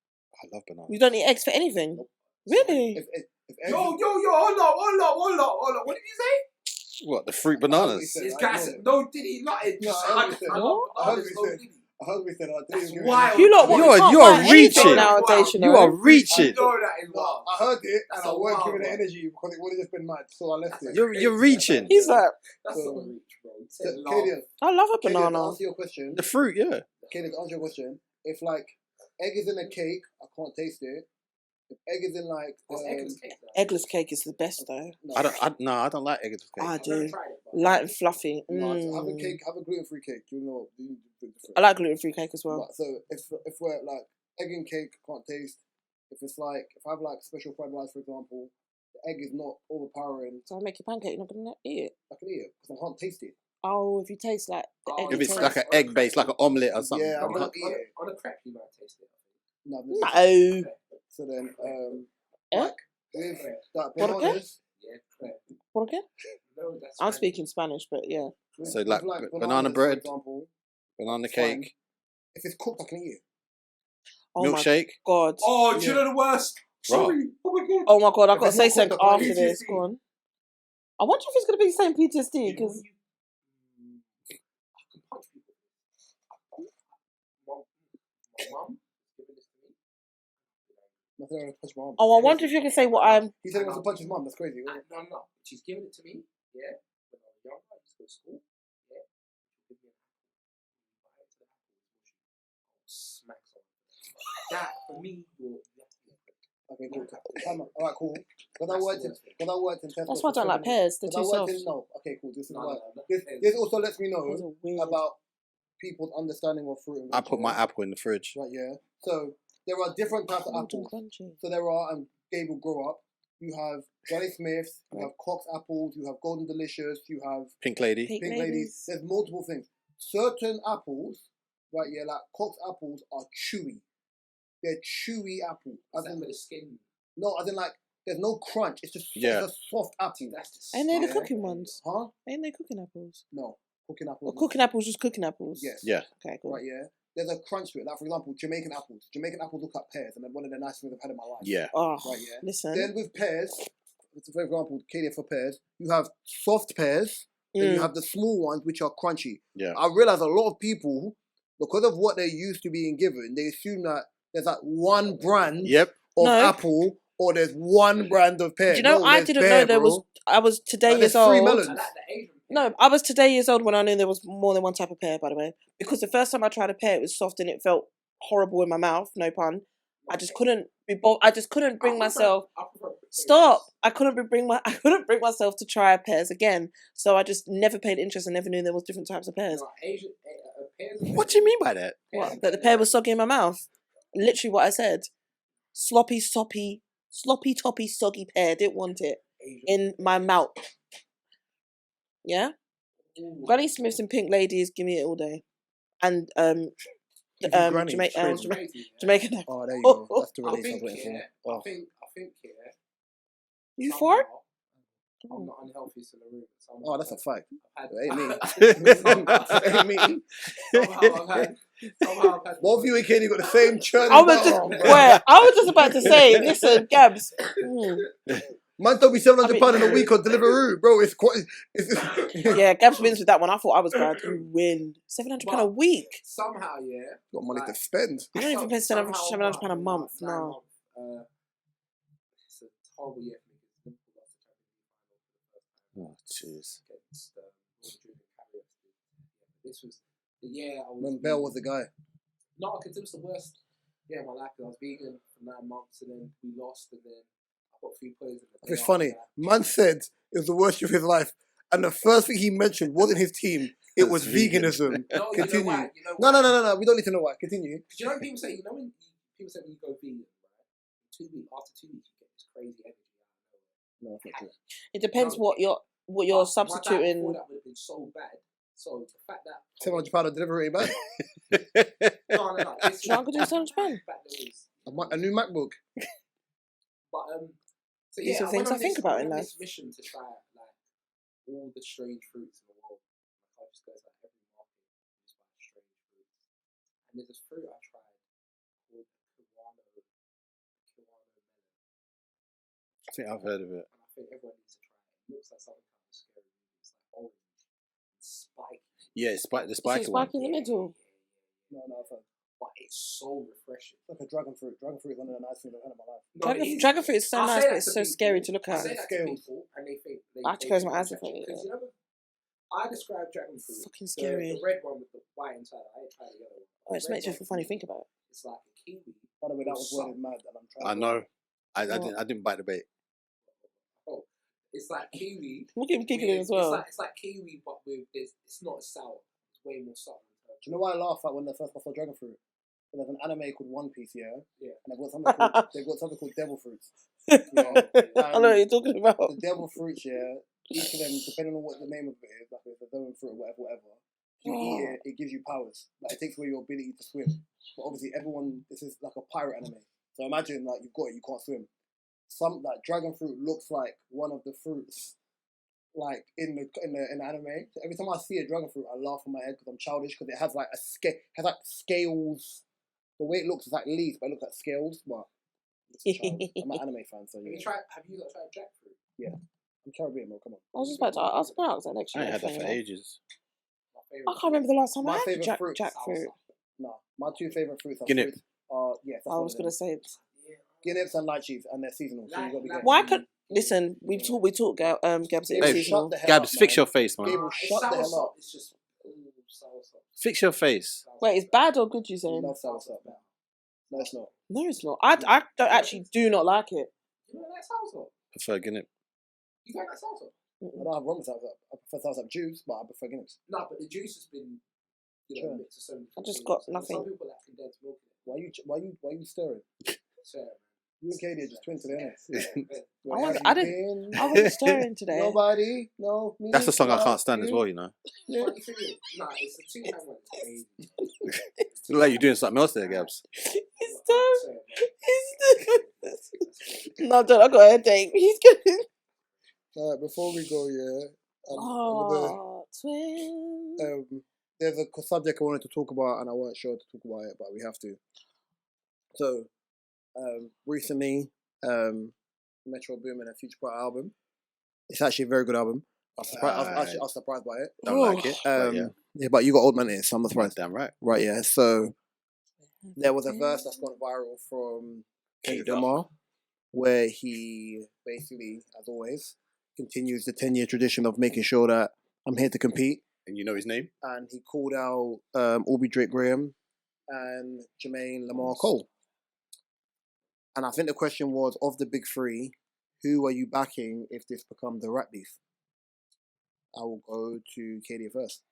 I love bananas. You don't eat eggs for anything. Nope. Really? If eggs, Yo, hold up. What did you say? What, the fruit I bananas? said, This I guy know said, it. no Diddy, not it. No, I heard you said- I love I heard bananas, you no said- Diddy. I heard we said I didn't That's even give wild. it. You lot, what? You You are- can't you are find anything reaching. nowadays. You know. You are I reaching. know that is No, wild. I heard it That's and I a weren't wild giving it one. energy because it would have just been mad. So I left it. You're reaching. He's like, That's not a reach, bro. He So, said love. Kaden, I love a to banana. answer your question, The fruit, yeah. Kaden, to answer your question, if like egg is in a cake, I can't taste it. If egg is in like It's eggless cake, though. Eggless cake is the best though. no, I don't like eggs with I cake. I've never do. tried it, but Light and fluffy. no, have a Mm. cake, have a gluten-free cake. You know, you do different. I like gluten-free cake as well. But, so if we're like egg and cake, can't taste. If it's like if I have like special fried rice, for example, the egg is not overpowering. So I make you pancake, you're not gonna eat it. I can eat it because I can't taste it. Oh, if you taste like the Oh, egg. If you it's taste- like an egg base, like an omelette or something. Yeah, No, I'm but gonna eat it. on a crepe, you might taste it. No, No. So then, Eh? like with that What again? bananas. Yeah, crepe. What again? No, that's I'm right. speaking Spanish, but yeah. with- So with, like bananas, banana for bread, example, banana fine. cake, If it's cooked, I can eat it. Oh my milkshake. god. Oh, do you know the worst? Sorry. Oh my god. Oh my god, I've If got to it's say not something cooked, I can't after eat this. it. Go on. I wonder if it's gonna be the same PTSD You know because when I can punch people. My mum giving this to me. Nothing to punch my mum. oh, I wonder if you can say what I'm. He said he wants to punch his mum. That's crazy. No. She's giving it to me. Yeah. When I was younger, I used to go to school. Yeah. She'll give me an apple. Buy it to the apple. Smack something. That for me, you have to be a prick. Okay, cool. All right, cool. Because I worked in Tesco. That's why I don't like pears. They're too soft. No, okay, cool. This is No, why. no, no. This also lets me Pears know are weird. about people's understanding of fruit. And I put my vegetables. apple in the fridge. Right, yeah. So there are different types of Cold and apples. crunchy. So there are, and Gabe will grow up. You have Granny Smiths, you have Cox apples, you have Golden Delicious, you have Pink lady. Pink Pink ladies. Ladies. There's multiple things. Certain apples, right, yeah, like Cox apples are chewy. They're chewy apple. As As in, with the skin. no, as in like, there's no crunch. It's just Yeah. it's a soft apple. That's Ain't they the Yeah. cooking ones? Huh? Ain't they cooking apples? No. Cooking apples. Well, cooking apples, just cooking apples. Yes. Yeah. Okay, cool. Right, yeah. There's a crunch to it. Like, for example, Jamaican apples. Jamaican apples look like pears, and they're one of the nicest things I've had in my life. Yeah. Oh, Right, yeah. listen. Then with pears, for example, Katie for pears, you have soft pears, then you have the small ones which are crunchy. Yeah. I realize a lot of people, because of what they're used to being given, they assume that there's like one brand Yep. of apple or there's one brand of pear. Do you know, I didn't know there was. I was today Like, years there's three old. melons. I like the Asian. No, I was today years old when I knew there was more than one type of pear, by the way. Because the first time I tried a pear, it was soft and it felt horrible in my mouth, no pun. I just couldn't be I just couldn't bring myself. Stop! I couldn't bring myself to try pears again. So I just never paid interest and never knew there was different types of pears. What do you mean by that? What? That the pear was soggy in my mouth. Literally what I said. Sloppy, toppy, soggy pear. Didn't want it in my mouth. Yeah? Granny Smiths and Pink Ladies, give me it all day. And Jamaican. Oh, there you go. That's the release I was waiting for. I think, You fart? I'm not unhealthy in the room. Oh, that's a fact. It ain't me. Somehow I've had Both of you and Katie got the same churn. I was just about to say, listen, Gabs. Man told me £700 in a week on Deliveroo, bro. It's quite. Yeah, Gabs wins with that one. I thought I was bad. You win. £700 a week. Somehow, yeah. Got money to spend. I don't even pay £700 a month. No. It's a horrible year for me. Oh, jeez. This was the year I was. When Bell was the guy. No, because it was the worst year of my life. I was vegan for 9 months and then we lost and then I got food poisoning. It's funny. Man said it was the worst year of his life. And the first thing he mentioned wasn't his team. It was veganism. No, Continue. You know why? No. We don't need to know why. Continue. Because you know when people say, when people say when you go vegan, right? 2 weeks, after 2 weeks, you get this crazy energy out of nowhere. No, I think so. It depends what you're substituting. My diet before that would have been so bad. So the fact that £700 of delivery, man. no. You can't go do £700. A new MacBook. But so These yeah, are things I think about in life. This mission to try like all the strange fruits in the world. Like, I just go to like, every market and just buy strange fruits. And there's this fruit I tried called Kiwano melon. I think I've heard of it. And I think everyone needs to try it. It looks like something kind of scary. It's like orange, it's spiky. Yeah, it's the Is it spiky one. spiky in the middle? No, I've heard. But it's so refreshing. It's like a dragon fruit. Dragon fruit is one of the nice things I've had in my life. Dragon fruit is so I nice, say but that it's to so people. scary to look I at. say that to people and they think I have to close my eyes if I eat because it. you know, I describe dragon fruit. Fucking scary. The red one with the white inside. I ain't tried the other one. Oh, it just makes you feel funny. Think about it. It's like a kiwi. By the way, that was worded mad and I'm trying. I know. I didn't bite the bait. Oh, it's like kiwi. Look at him kicking it as well. It's like kiwi, but with this. It's not sour. It's way more sour. Do you know why I laugh at when the first I saw dragon fruit? So there's an anime called One Piece, yeah? Yeah. And they've got something called devil fruits. Yeah? I know what you're talking about. The devil fruits, yeah, each of them, depending on what the name of it is, like if it's a devil fruit or whatever, you eat it, it gives you powers. Like it takes away your ability to swim. But obviously this is like a pirate anime. So imagine like you've got it, you can't swim. Some like dragon fruit looks like one of the fruits like in the anime. So every time I see a dragon fruit, I laugh in my head because I'm childish because it has like scales. The way it looks is like leaves, but it looks like scales. But I'm an anime fan, so yeah. Have you not tried jackfruit? Yeah, I'm Caribbean, bro. Come on. I was about to ask that next I year. ain't had that for ages. I can't remember the last time My I had favourite fruit. jackfruit. No, my two favourite fruits are Guinnep. fruits. Yes, I was gonna say. Guineps and lychees, and they're seasonal. So you got to be careful. Why could listen? We talk. Gabs. Babe, It's seasonal. shut the hell Gabs, up, fix man. your face, man. Gabriel, shut the hell up. It's just sour salt. Fix your face. Wait, it's bad or good? You I saying? love sour salt. No, it's not. No, it's not. I don't actually do not like it. You don't like sour salt? Prefer Guinnep. You don't like sour salt? I don't have wrong with sour salt. I prefer sour salt juice, but I prefer Guineps. No, but the juice has been mixed with so many I just things. got Some nothing. people like condensed milk. Why you stirring? So, You and Katie are just twins today, innit? I wasn't stirring today. Nobody, no. Me, That's the song I can't stand as you. well, you know. funny thing is, nah, it's a 2-hand one. It's like you're doing something else there, Gabs. He's done. No, don't. I got a headache. He's good. Alright, before we go, yeah. Oh, twins. there's a subject I wanted to talk about, and I weren't sure to talk about it, but we have to. So, recently, Metro Boomin and Future put out an album. It's actually a very good album. I was surprised by it. Don't like it. But Yeah, but you got Old Man in it, so I'm not surprised. damn right. Right, yeah. So there was a verse that's gone viral from KendrickLamar, where he basically, as always, continues the 10-year tradition of making sure that I'm here to compete. And you know his name? And he called out Aubrey Drake Graham and Jermaine Lamar Cole. And I think the question was, of the big three, who are you backing if this becomes a rap beef? I will go to Katie first.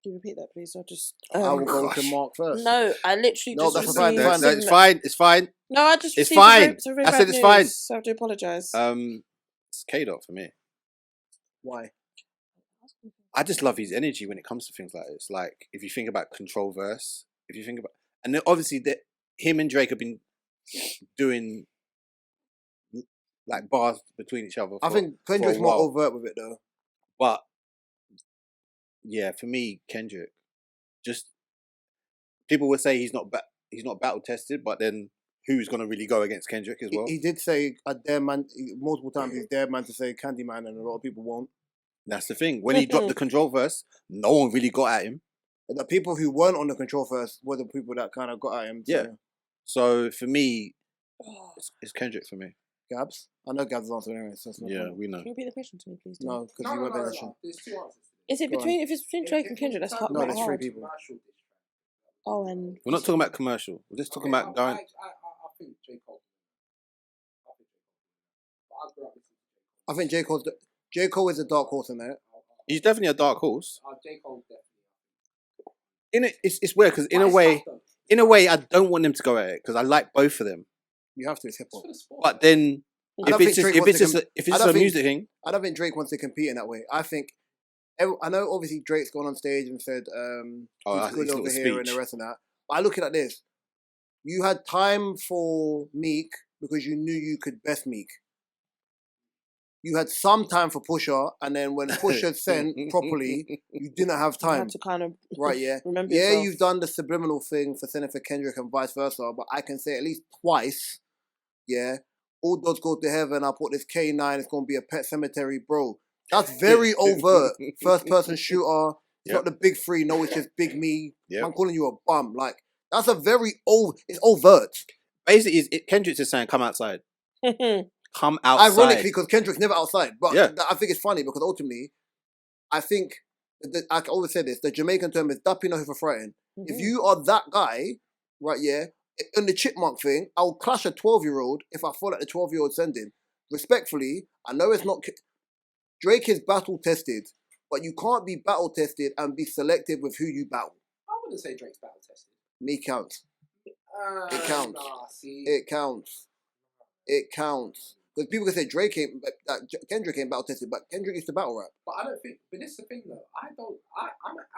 Can you repeat that, please? I'll just. I will go to Mark first. No, I literally No, just. that's received fine. It's fine. It's fine. No, I just. It's received fine. some very I said bad it's fine. news, so I have to apologise. It's K-Dot for me. Why? I just love his energy when it comes to things like this. Like, if you think about Control Verse, and then obviously him and Drake have been doing like bars between each other. I think Kendrick's more overt with it though. But yeah, for me, Kendrick, just people would say he's not battle tested, but then who's gonna really go against Kendrick as well? He did say I dare man multiple times. He's dare man to say Candyman, and a lot of people won't. That's the thing. When he dropped the Control Verse, no one really got at him. The people who weren't on the Control Verse were the people that kind of got at him. So. Yeah. So for me, it's Kendrick for me. Gabs? I know Gabs' answer anyway. So it's not Yeah, funny. we know. Can you repeat the question to me, please? Dan? No, because you weren't paying attention. There's two answers. Is it Go on. between? If it's between Drake and Kendrick, that's hard. No, there's three hard. people. Oh, and We're not talking about commercial. We're just talking about going. I think JCole. I think JCole is a dark horse in there. He's definitely a dark horse. JCole definitely. It's weird because in a way, I don't want them to go at it because I like both of them. You have to. It's hip hop. But then if it's just a music thing, I don't think Drake wants to compete in that way. I think I know obviously Drake's gone on stage and said he's good over here and the rest of that. But I look at this. You had time for Meek because you knew you could best Meek. You had some time for Pusha, and then when Pusha sent properly, you didn't have you time. had to kind of Right, yeah. remember Yeah, yourself. you've done the subliminal thing for sending for Kendrick and vice versa, but I can say at least twice, yeah, all dogs go to heaven, I put this K9, it's going to be a pet cemetery, bro. That's very overt. First-person shooter. It's not the big three. No, it's just big me. Yep. I'm calling you a bum. Like, that's a very it's overt. basically, Kendrick's just saying, come outside. Come outside. Ironically, because Kendrick's never outside. But Yeah. I think it's funny because ultimately, I think, I always say this, the Jamaican term is dappy no for frightened. If you are that guy, right, yeah, in the chipmunk thing, I'll clash a 12-year-old if I fall at the 12-year-old sending. Respectfully, I know it's not... Drake is battle-tested, but you can't be battle-tested and be selective with who you battle. I wouldn't say Drake's battle tested. Me counts. It counts. Nah, see. It counts. It counts. Because people can say Drake ain't, Kendrick ain't battle tested, but Kendrick is the battle rap. But I don't think. But this is the thing, though. I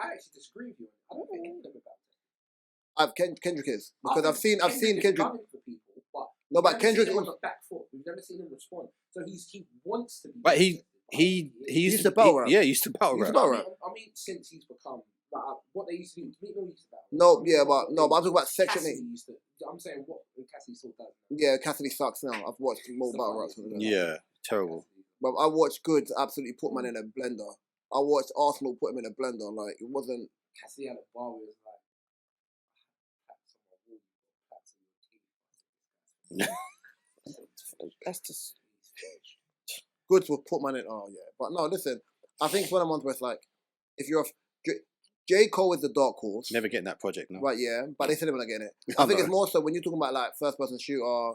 actually disagree with you. I don't think any of them are battle tested. Kendrick is because I've seen Kendrick. Gunning for people, but No, but Kendrick on the back foot. We've never seen him respond. So he wants to be. But he used to battle rap. Yeah, he used to battle rap. I mean, since he's become like what they used to do. Meek Mill used to battle. No, yeah, but I'm talking about Section 8. I'm saying what Cassidy still does. Yeah, Cassidy sucks now. I've watched more battle raps. Yeah, terrible. But I watched Goods absolutely put man in a blender. I watched Arsenal put him in a blender. Like, it wasn't... Cassidy had a bar where it was like... That's just... Goods will put man in... Oh, yeah. But no, listen. I think it's one of the ones where it's like, if you're JCole is the dark horse. Never getting that project, no. Right, yeah. But they said they were not getting it. I think it's more so when you're talking about like first person shooter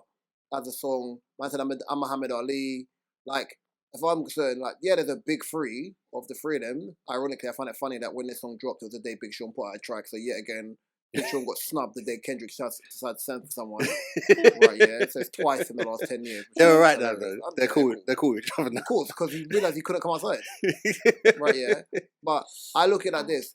as a song, man said I'm Muhammad Ali. Like, if I'm concerned, like, yeah, there's a big three of the three of them. Ironically, I find it funny that when this song dropped, it was the day Big Sean put out a track. So yet again, Big Sean got snubbed the day Kendrick decided to send for someone. Right, yeah. So it's twice in the last 10 years. They were right now, though. They're cool. They're cool with each other now. Of course, because he realised he couldn't come outside. Right, yeah. But I look at it like this.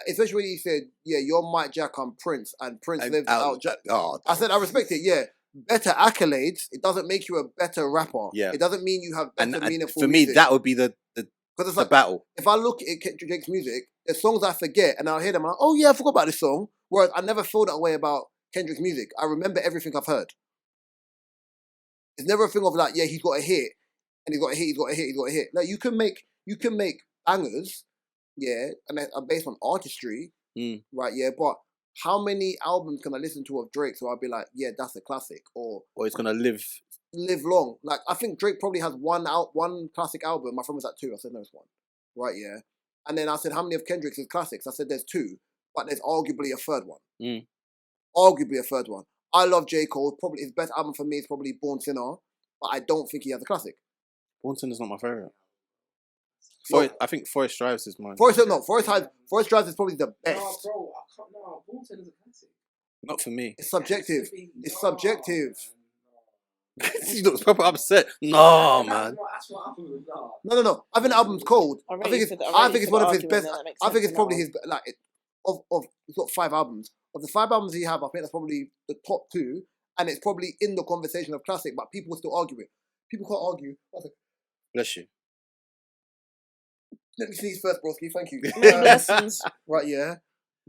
Especially when he said, yeah, you're Mike Jack, I'm Prince, and Prince lives out Jack. Oh, I said, I respect it, yeah. Better accolades, it doesn't make you a better rapper. Yeah. It doesn't mean you have better meaningful for me, music. that would be the Because it's The like, battle. if I look at Drake's music, there's songs I forget, and I'll hear them, and I'm like, oh yeah, I forgot about this song. Whereas I never feel that way about Kendrick's music. I remember everything I've heard. It's never a thing of like, yeah, he's got a hit, and he's got a hit, he's got a hit, he's got a hit. Like you can make bangers, yeah, and they're based on artistry, right? Yeah, but how many albums can I listen to of Drake so I'll be like, yeah, that's a classic, or it's gonna live long? Like I think Drake probably has one classic album. My friend was at 2. I said no, it's 1, right? Yeah, and then I said how many of Kendrick's is classics? I said there's 2, but there's arguably a third one. Arguably a third one. I love JCole. Probably his best album for me is probably Born Sinner, but I don't think he has a classic. Born Sinner's not my favorite. No. I think Forest Drives is mine. Forest Drives is probably the best. No, bro, I can't. No, Born Sinner's a classic. Not for me. It's subjective. It's subjective. He looks proper upset. No, man. That's what happened. No. I think the album's cold. I'm I ready think for it's the- I'm ready for one the of his argument best. now, that makes I think sense it's in probably that his like of he's got 5 albums. Of the 5 albums he have, I think that's probably the top 2, and it's probably in the conversation of classic. But people will still argue it. People can't argue. Bless you. Let me sneeze first, broski. Thank you. Many blessings. Right, yeah.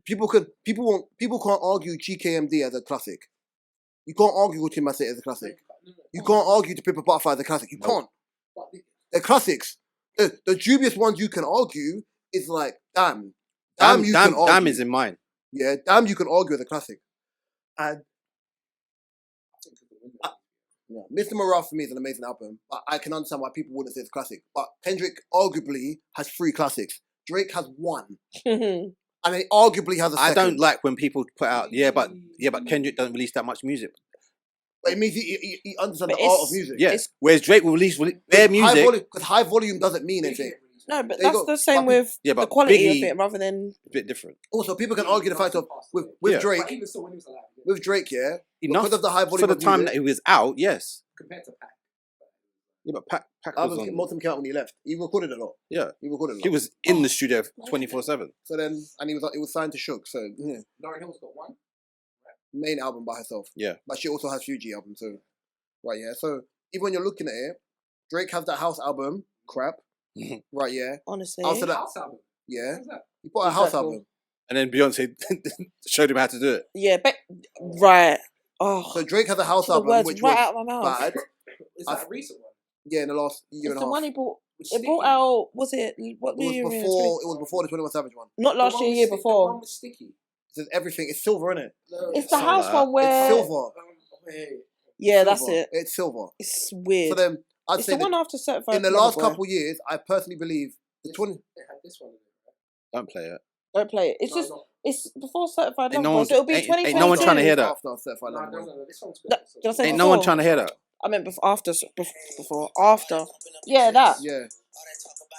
People can't argue GKMD as a classic. You can't argue with Timbaland as a classic. You can't argue to Pippa Butterfly as a classic. You can't. They're classics. The dubious ones you can argue is like Damn Is in mine. Yeah, Damn you can argue as a classic. And Mr. Morale for me is an amazing album, but I can understand why people wouldn't say it's a classic. But Kendrick arguably has 3 classics. Drake has 1. And he arguably has a second. I don't like when people put out, but Kendrick doesn't release that much music. But it means he understands But the art of music. Yeah. Whereas Drake will release their music. Because high volume doesn't mean anything. No, but There you that's go. the same But- with Yeah, the but quality Biggie- of it rather than... A bit different. Also, people can argue the fact of with Yeah. Drake, But even so, when he was alive, with Drake, yeah, Enough because of the high volume for the of time music, that he was out, yes. compared to Pac. Yeah, but Pac was albums, on. most of them came out when he left. He recorded a lot. Yeah. He recorded a lot. He was in the studio 24/7. So then, and he was signed to Shook. So yeah, N.O.R.E. Hill's got 1. main album by herself. Yeah. But she also has Fuji album. So right, yeah. So even when you're looking at it, Drake has that house album, crap. Right, yeah. Honestly. After that, House album. yeah. What's that? He put a house Exactly. album. And then Beyonce showed him how to do it. Yeah, but... Right. Oh, So Drake has a house the album, words which right was out of my mouth. bad. Is that a recent one? Yeah, in the last year It's and a the half. one he bought... With It brought Sticky? out... Was it... What It year? was before the 21 Savage one. Not last The year, one year with before. The one with Sticky. It says everything. It's silver, isn't it? No, It's the Something house like one that. where... It's silver. wait. Yeah, that's Silver. it. It's silver. It's So weird. then, I'd It's say the that one after Certified in the Lover last Boy. couple years, I personally believe the 20. It had this one in it, right? Don't play it. Don't play it. It's No, just... not- It's before Certified Ain't Lover no Boy, one- so it'll be ain't- 2022. ain't no one trying to hear that. After Certified No, Lover Boy. this song's No, good. did I say Ain't no one before? trying to hear that. I meant after. After. Yeah, that. Yeah.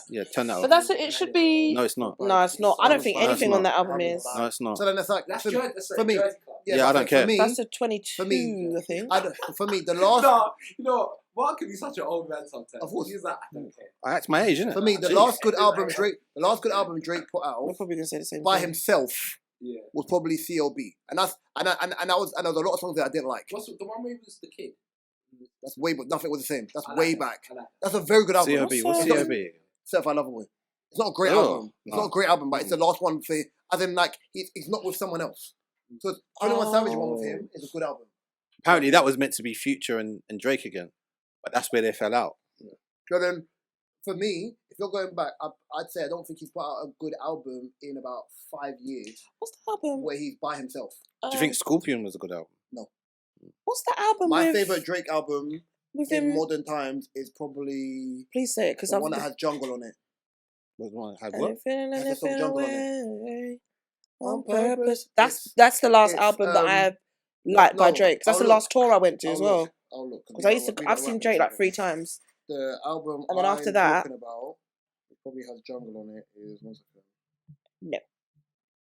Yeah, turn that But off. that's it. It should be... No, it's not. No, it's not. I don't think No, it's anything on not. that album is. No, it's not. So then it's like That's for, Jersey, for me. Jersey Club. Yeah, I don't care. For me, That's a 22, for me, I think. for me, the last No, you know, Mark can be such an old man sometimes. Of course. He's like, I don't care. That's my age, isn't it? for me, the Jeez. last good album Drake put out We're probably going to say the same by thing. himself Yeah. was probably CLB, and there was a lot of songs that I didn't like. What's the one where he was the kid? That's way, but nothing was the same. That's I like way that. back. I like that. That's a very good album. COB. What's What's COB? Certified Lover Boy. It's not a great Oh, album. It's no. not a great album, but it's the last one for, as in like, it's not with someone else. So 21 Savage one with him is a good album. Apparently that was meant to be Future and Drake again. But that's where they fell out. So then, for me, if you're going back, I'd say I don't think he's put out a good album in about 5 years What's the album? where he's by himself. Do you think Scorpion was a good album? What's the album My with... favorite Drake album with in him? modern times is probably Please say it, because the I've... one that has Jungle on it. Was one had And what? it feeling Has and the it song feeling Jungle on away on On purpose. purpose. It's- That's the last it's, album that I um, liked by no, Drake. 'Cause that's I'll the last tour I went to I'll as well. look. I'll look. Because I've seen Drake like 3 times. The album And then after I'm that- talking about, it probably has Jungle on it, is one second. No.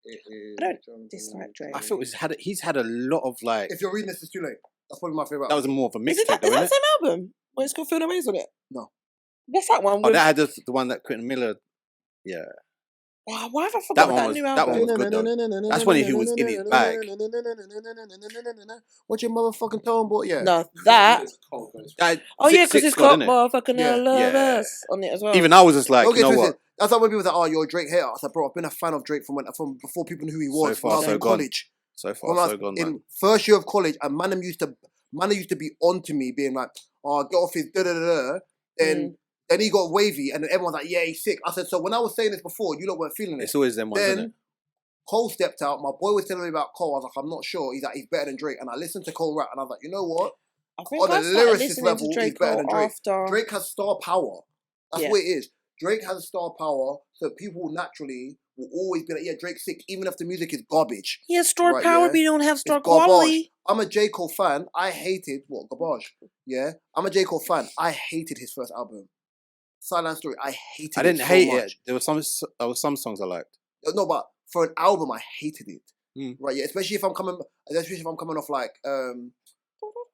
It is I don't Jungle. dislike Drake. I feel he's had a lot of like. If you're reading this, it's too late. That's probably my favorite That album. was more of a Is it mixtape, that, is though, that the isn't it? same album? Where it's got Phil Ways on it? No. What's that one Oh, with... that had the one that Quentin Miller. Yeah. Wow, why have I That forgotten one that was new that album? one was good though. That's when he was in his bag. What's your motherfucking tone, boy? Yeah. No, that. Cole goes. That Oh yeah, because Six it's God, got innit? motherfucking Yeah. lovers on it as well. Even I was just like, Don't you get know twisted. what? That's like when people say, "Oh, you're a Drake hater." I said, "Bro, I've been a fan of Drake from before people knew who he was. So far, when I was so in gone. college. So far, When I was so gone, man. in first year of college, and man used to be onto me, being like, "Oh, get off his da da da." Then he got wavy, and then everyone's like, "Yeah, he's sick." I said, "So when I was saying this before, you lot weren't feeling it." It's always them ones, isn't it? Then Cole stepped out. My boy was telling me about Cole. I was like, "I'm not sure." He's like, "He's better than Drake." And I listened to Cole rap, and I was like, "You know what? I think On I a started lyricist listening level, to he's better than Cole Drake. after. Drake has star power. That's Yeah. what it is. Drake has star power, so people naturally will always be like, "Yeah, Drake's sick," even if the music is garbage. He has star Right, power, yeah. but he don't have It's star garbage. quality. I'm a JCole fan. I hated garbage. Yeah, I'm a JCole fan. I hated his first album, Silent Story. I hated it. I didn't so hate much. it. There were some songs I liked. No, but for an album, I hated it. Mm. Right, yeah. Especially if I'm coming off like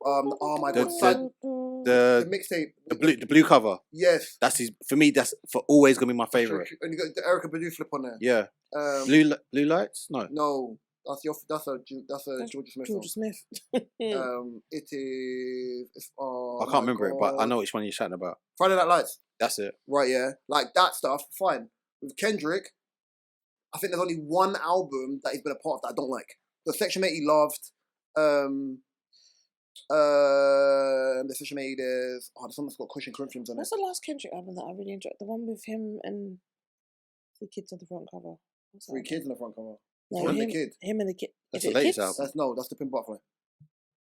oh my god, The mixtape, the blue cover. yes. That's his. For me, that's for always gonna be my favorite. And you got the Erica Badu flip on there. Yeah. Blue lights? No. No, that's a Georgia Smith Georgia song. Smith. It is. Oh, I can't remember it, but I know which one you're chatting about. Friday Night Lights. That's it. Right, yeah, like that stuff. Fine. With Kendrick, I think there's only one album that he's been a part of that I don't like. The Section 8 he loved. The Section 8 is the song that's got Cushion Corinthians on it. What's the last Kendrick album that I really enjoyed? The one with him and the kids on the front cover. What's that? 3 kids on the front cover. No, Him and him, the kid. him and the kid. That's Is the it latest kids? album. That's the Pimp Butterfly.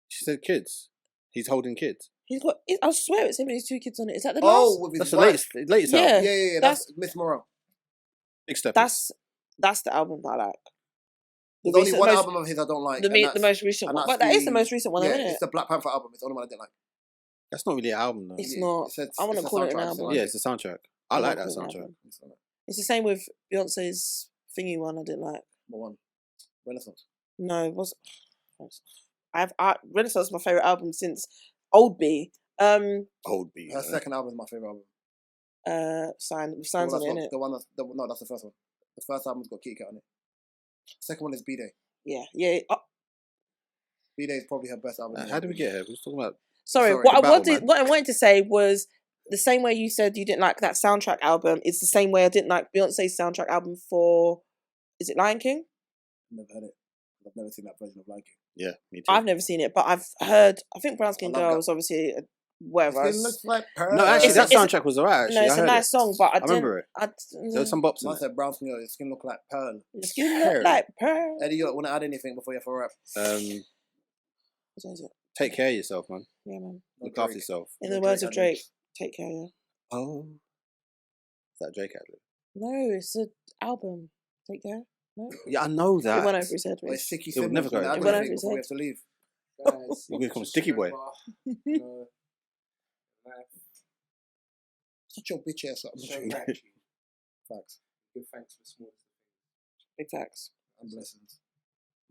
She said kids. He's holding kids. He's got. I swear it's him and his 2 kids on it. Is that the Oh, last? with his That's the wife. latest Yeah. album. Yeah. That's Miss Morale. Big step. That's the album that I like. There's only one album of his I don't like. The most recent one. But that is the most recent one, isn't it? It's the Black Panther album. It's the only one I didn't like. That's not really an album though. It's not. I wouldn't it's a call it an soundtrack, album. Yeah, it's a soundtrack. I like that soundtrack. It's the same with Beyonce's thingy one. I didn't like. What one? Renaissance. No, it was. Renaissance is my favorite album since Old B. Old B. Her second album is my favorite album. Signs on it, innit? No, that's the first one. The first album's got Kitty Cat on it. Second one is B-Day. Yeah. B-Day is probably her best album. How did we get here? We were talking about. Sorry, Sorry, what the I wanted to say was the same way you said you didn't like that soundtrack album. It's the same way I didn't like Beyonce's soundtrack album for. Is it Lion King? Never heard it. I've never seen that version of Lion King. Yeah, me too. I've never seen it, but I've heard. I think Brown Skin I love Girl that. was obviously whatever. It looks like pearl. No, actually, It's that a- soundtrack was alright. Actually, No, it's I a heard nice it. song, but I remember it. There was some bops in I it. said brown skin, your skin look like pearl. Your skin look like pearl. Eddie, you want to add anything before you have a rap? What is it? Take care of yourself, man. Yeah, man. Look after yourself. In the words of Drake, take care, yeah. Oh, is that Drake ad-lib? No, it's an album. Take care. No, Yeah, I know that. it went over his head. Well, it's Sicky It would never go. Simmons. It Add went anything over his before we head. have to leave. Guys, You're gonna become just Sticky Boy. remember, you know, life, Such your bitch ass up. so factual. Facts Give thanks for small. Big facts. and blessings.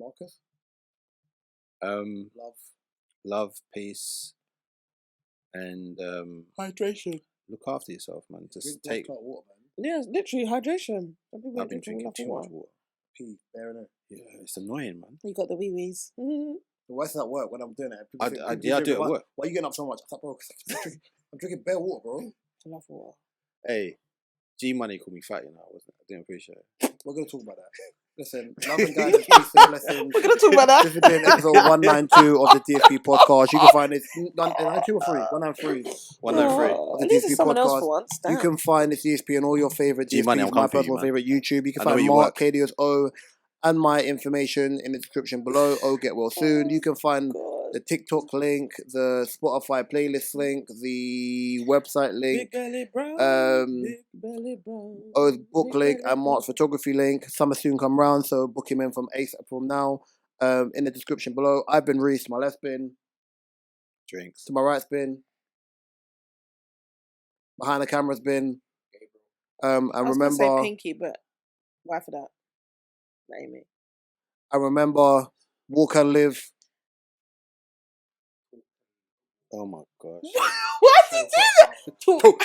Marcus, Love, love. peace, and Hydration. look after yourself, man. Just Drink take. water, water, man. Yeah, literally hydration. Some people I've been drink drinking enough too water. much water. Pee, there and there. Yeah, it's annoying, man. You got the wee wees. The worst is at work when I'm doing it. People I think- do it at why, work. Why are you getting up so much? I thought, bro, 'cause I'm drinking bare water, bro. I love water. Hey, G Money called me fat, you know. I didn't appreciate it. We're gonna talk about that. Listen, love and guidance, peace and blessings. We're gonna talk about that. This has been episode 192 of the DFP podcast. You can find it 192 or 3? 193. 103. Oh, The at least DSP it's someone else podcast. for once. You Damn. can find this DSP on all your favorite G-Money, DSPs. I'm My coming for you, personal man. favorite YouTube. You can I know find you Mark, work. KDO's O, and my information in the description below. Oh, get well soon. You can find God. the TikTok link, the Spotify playlist link, the website link, Big belly brown. Big belly brown. O's book Big link, belly and Mark's photography link. Summer soon come round, so book him in from ASAP from now. In the description below. I've been Reese. To my left's been. Drinks. To my right's been. Behind the camera's been. And I was gonna say remember, Pinky, but why for that? Not Amy. I remember, walk and live. Oh my gosh. What?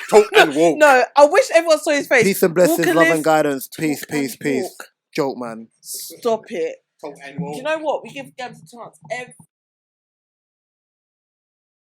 Talk and walk. No, I wish everyone saw his face. Peace and blessings, Walk love live, and guidance. talk Peace, and peace, peace. walk. Joke, man. Stop it. Talk and Do walk. you know what? We give Gabs a chance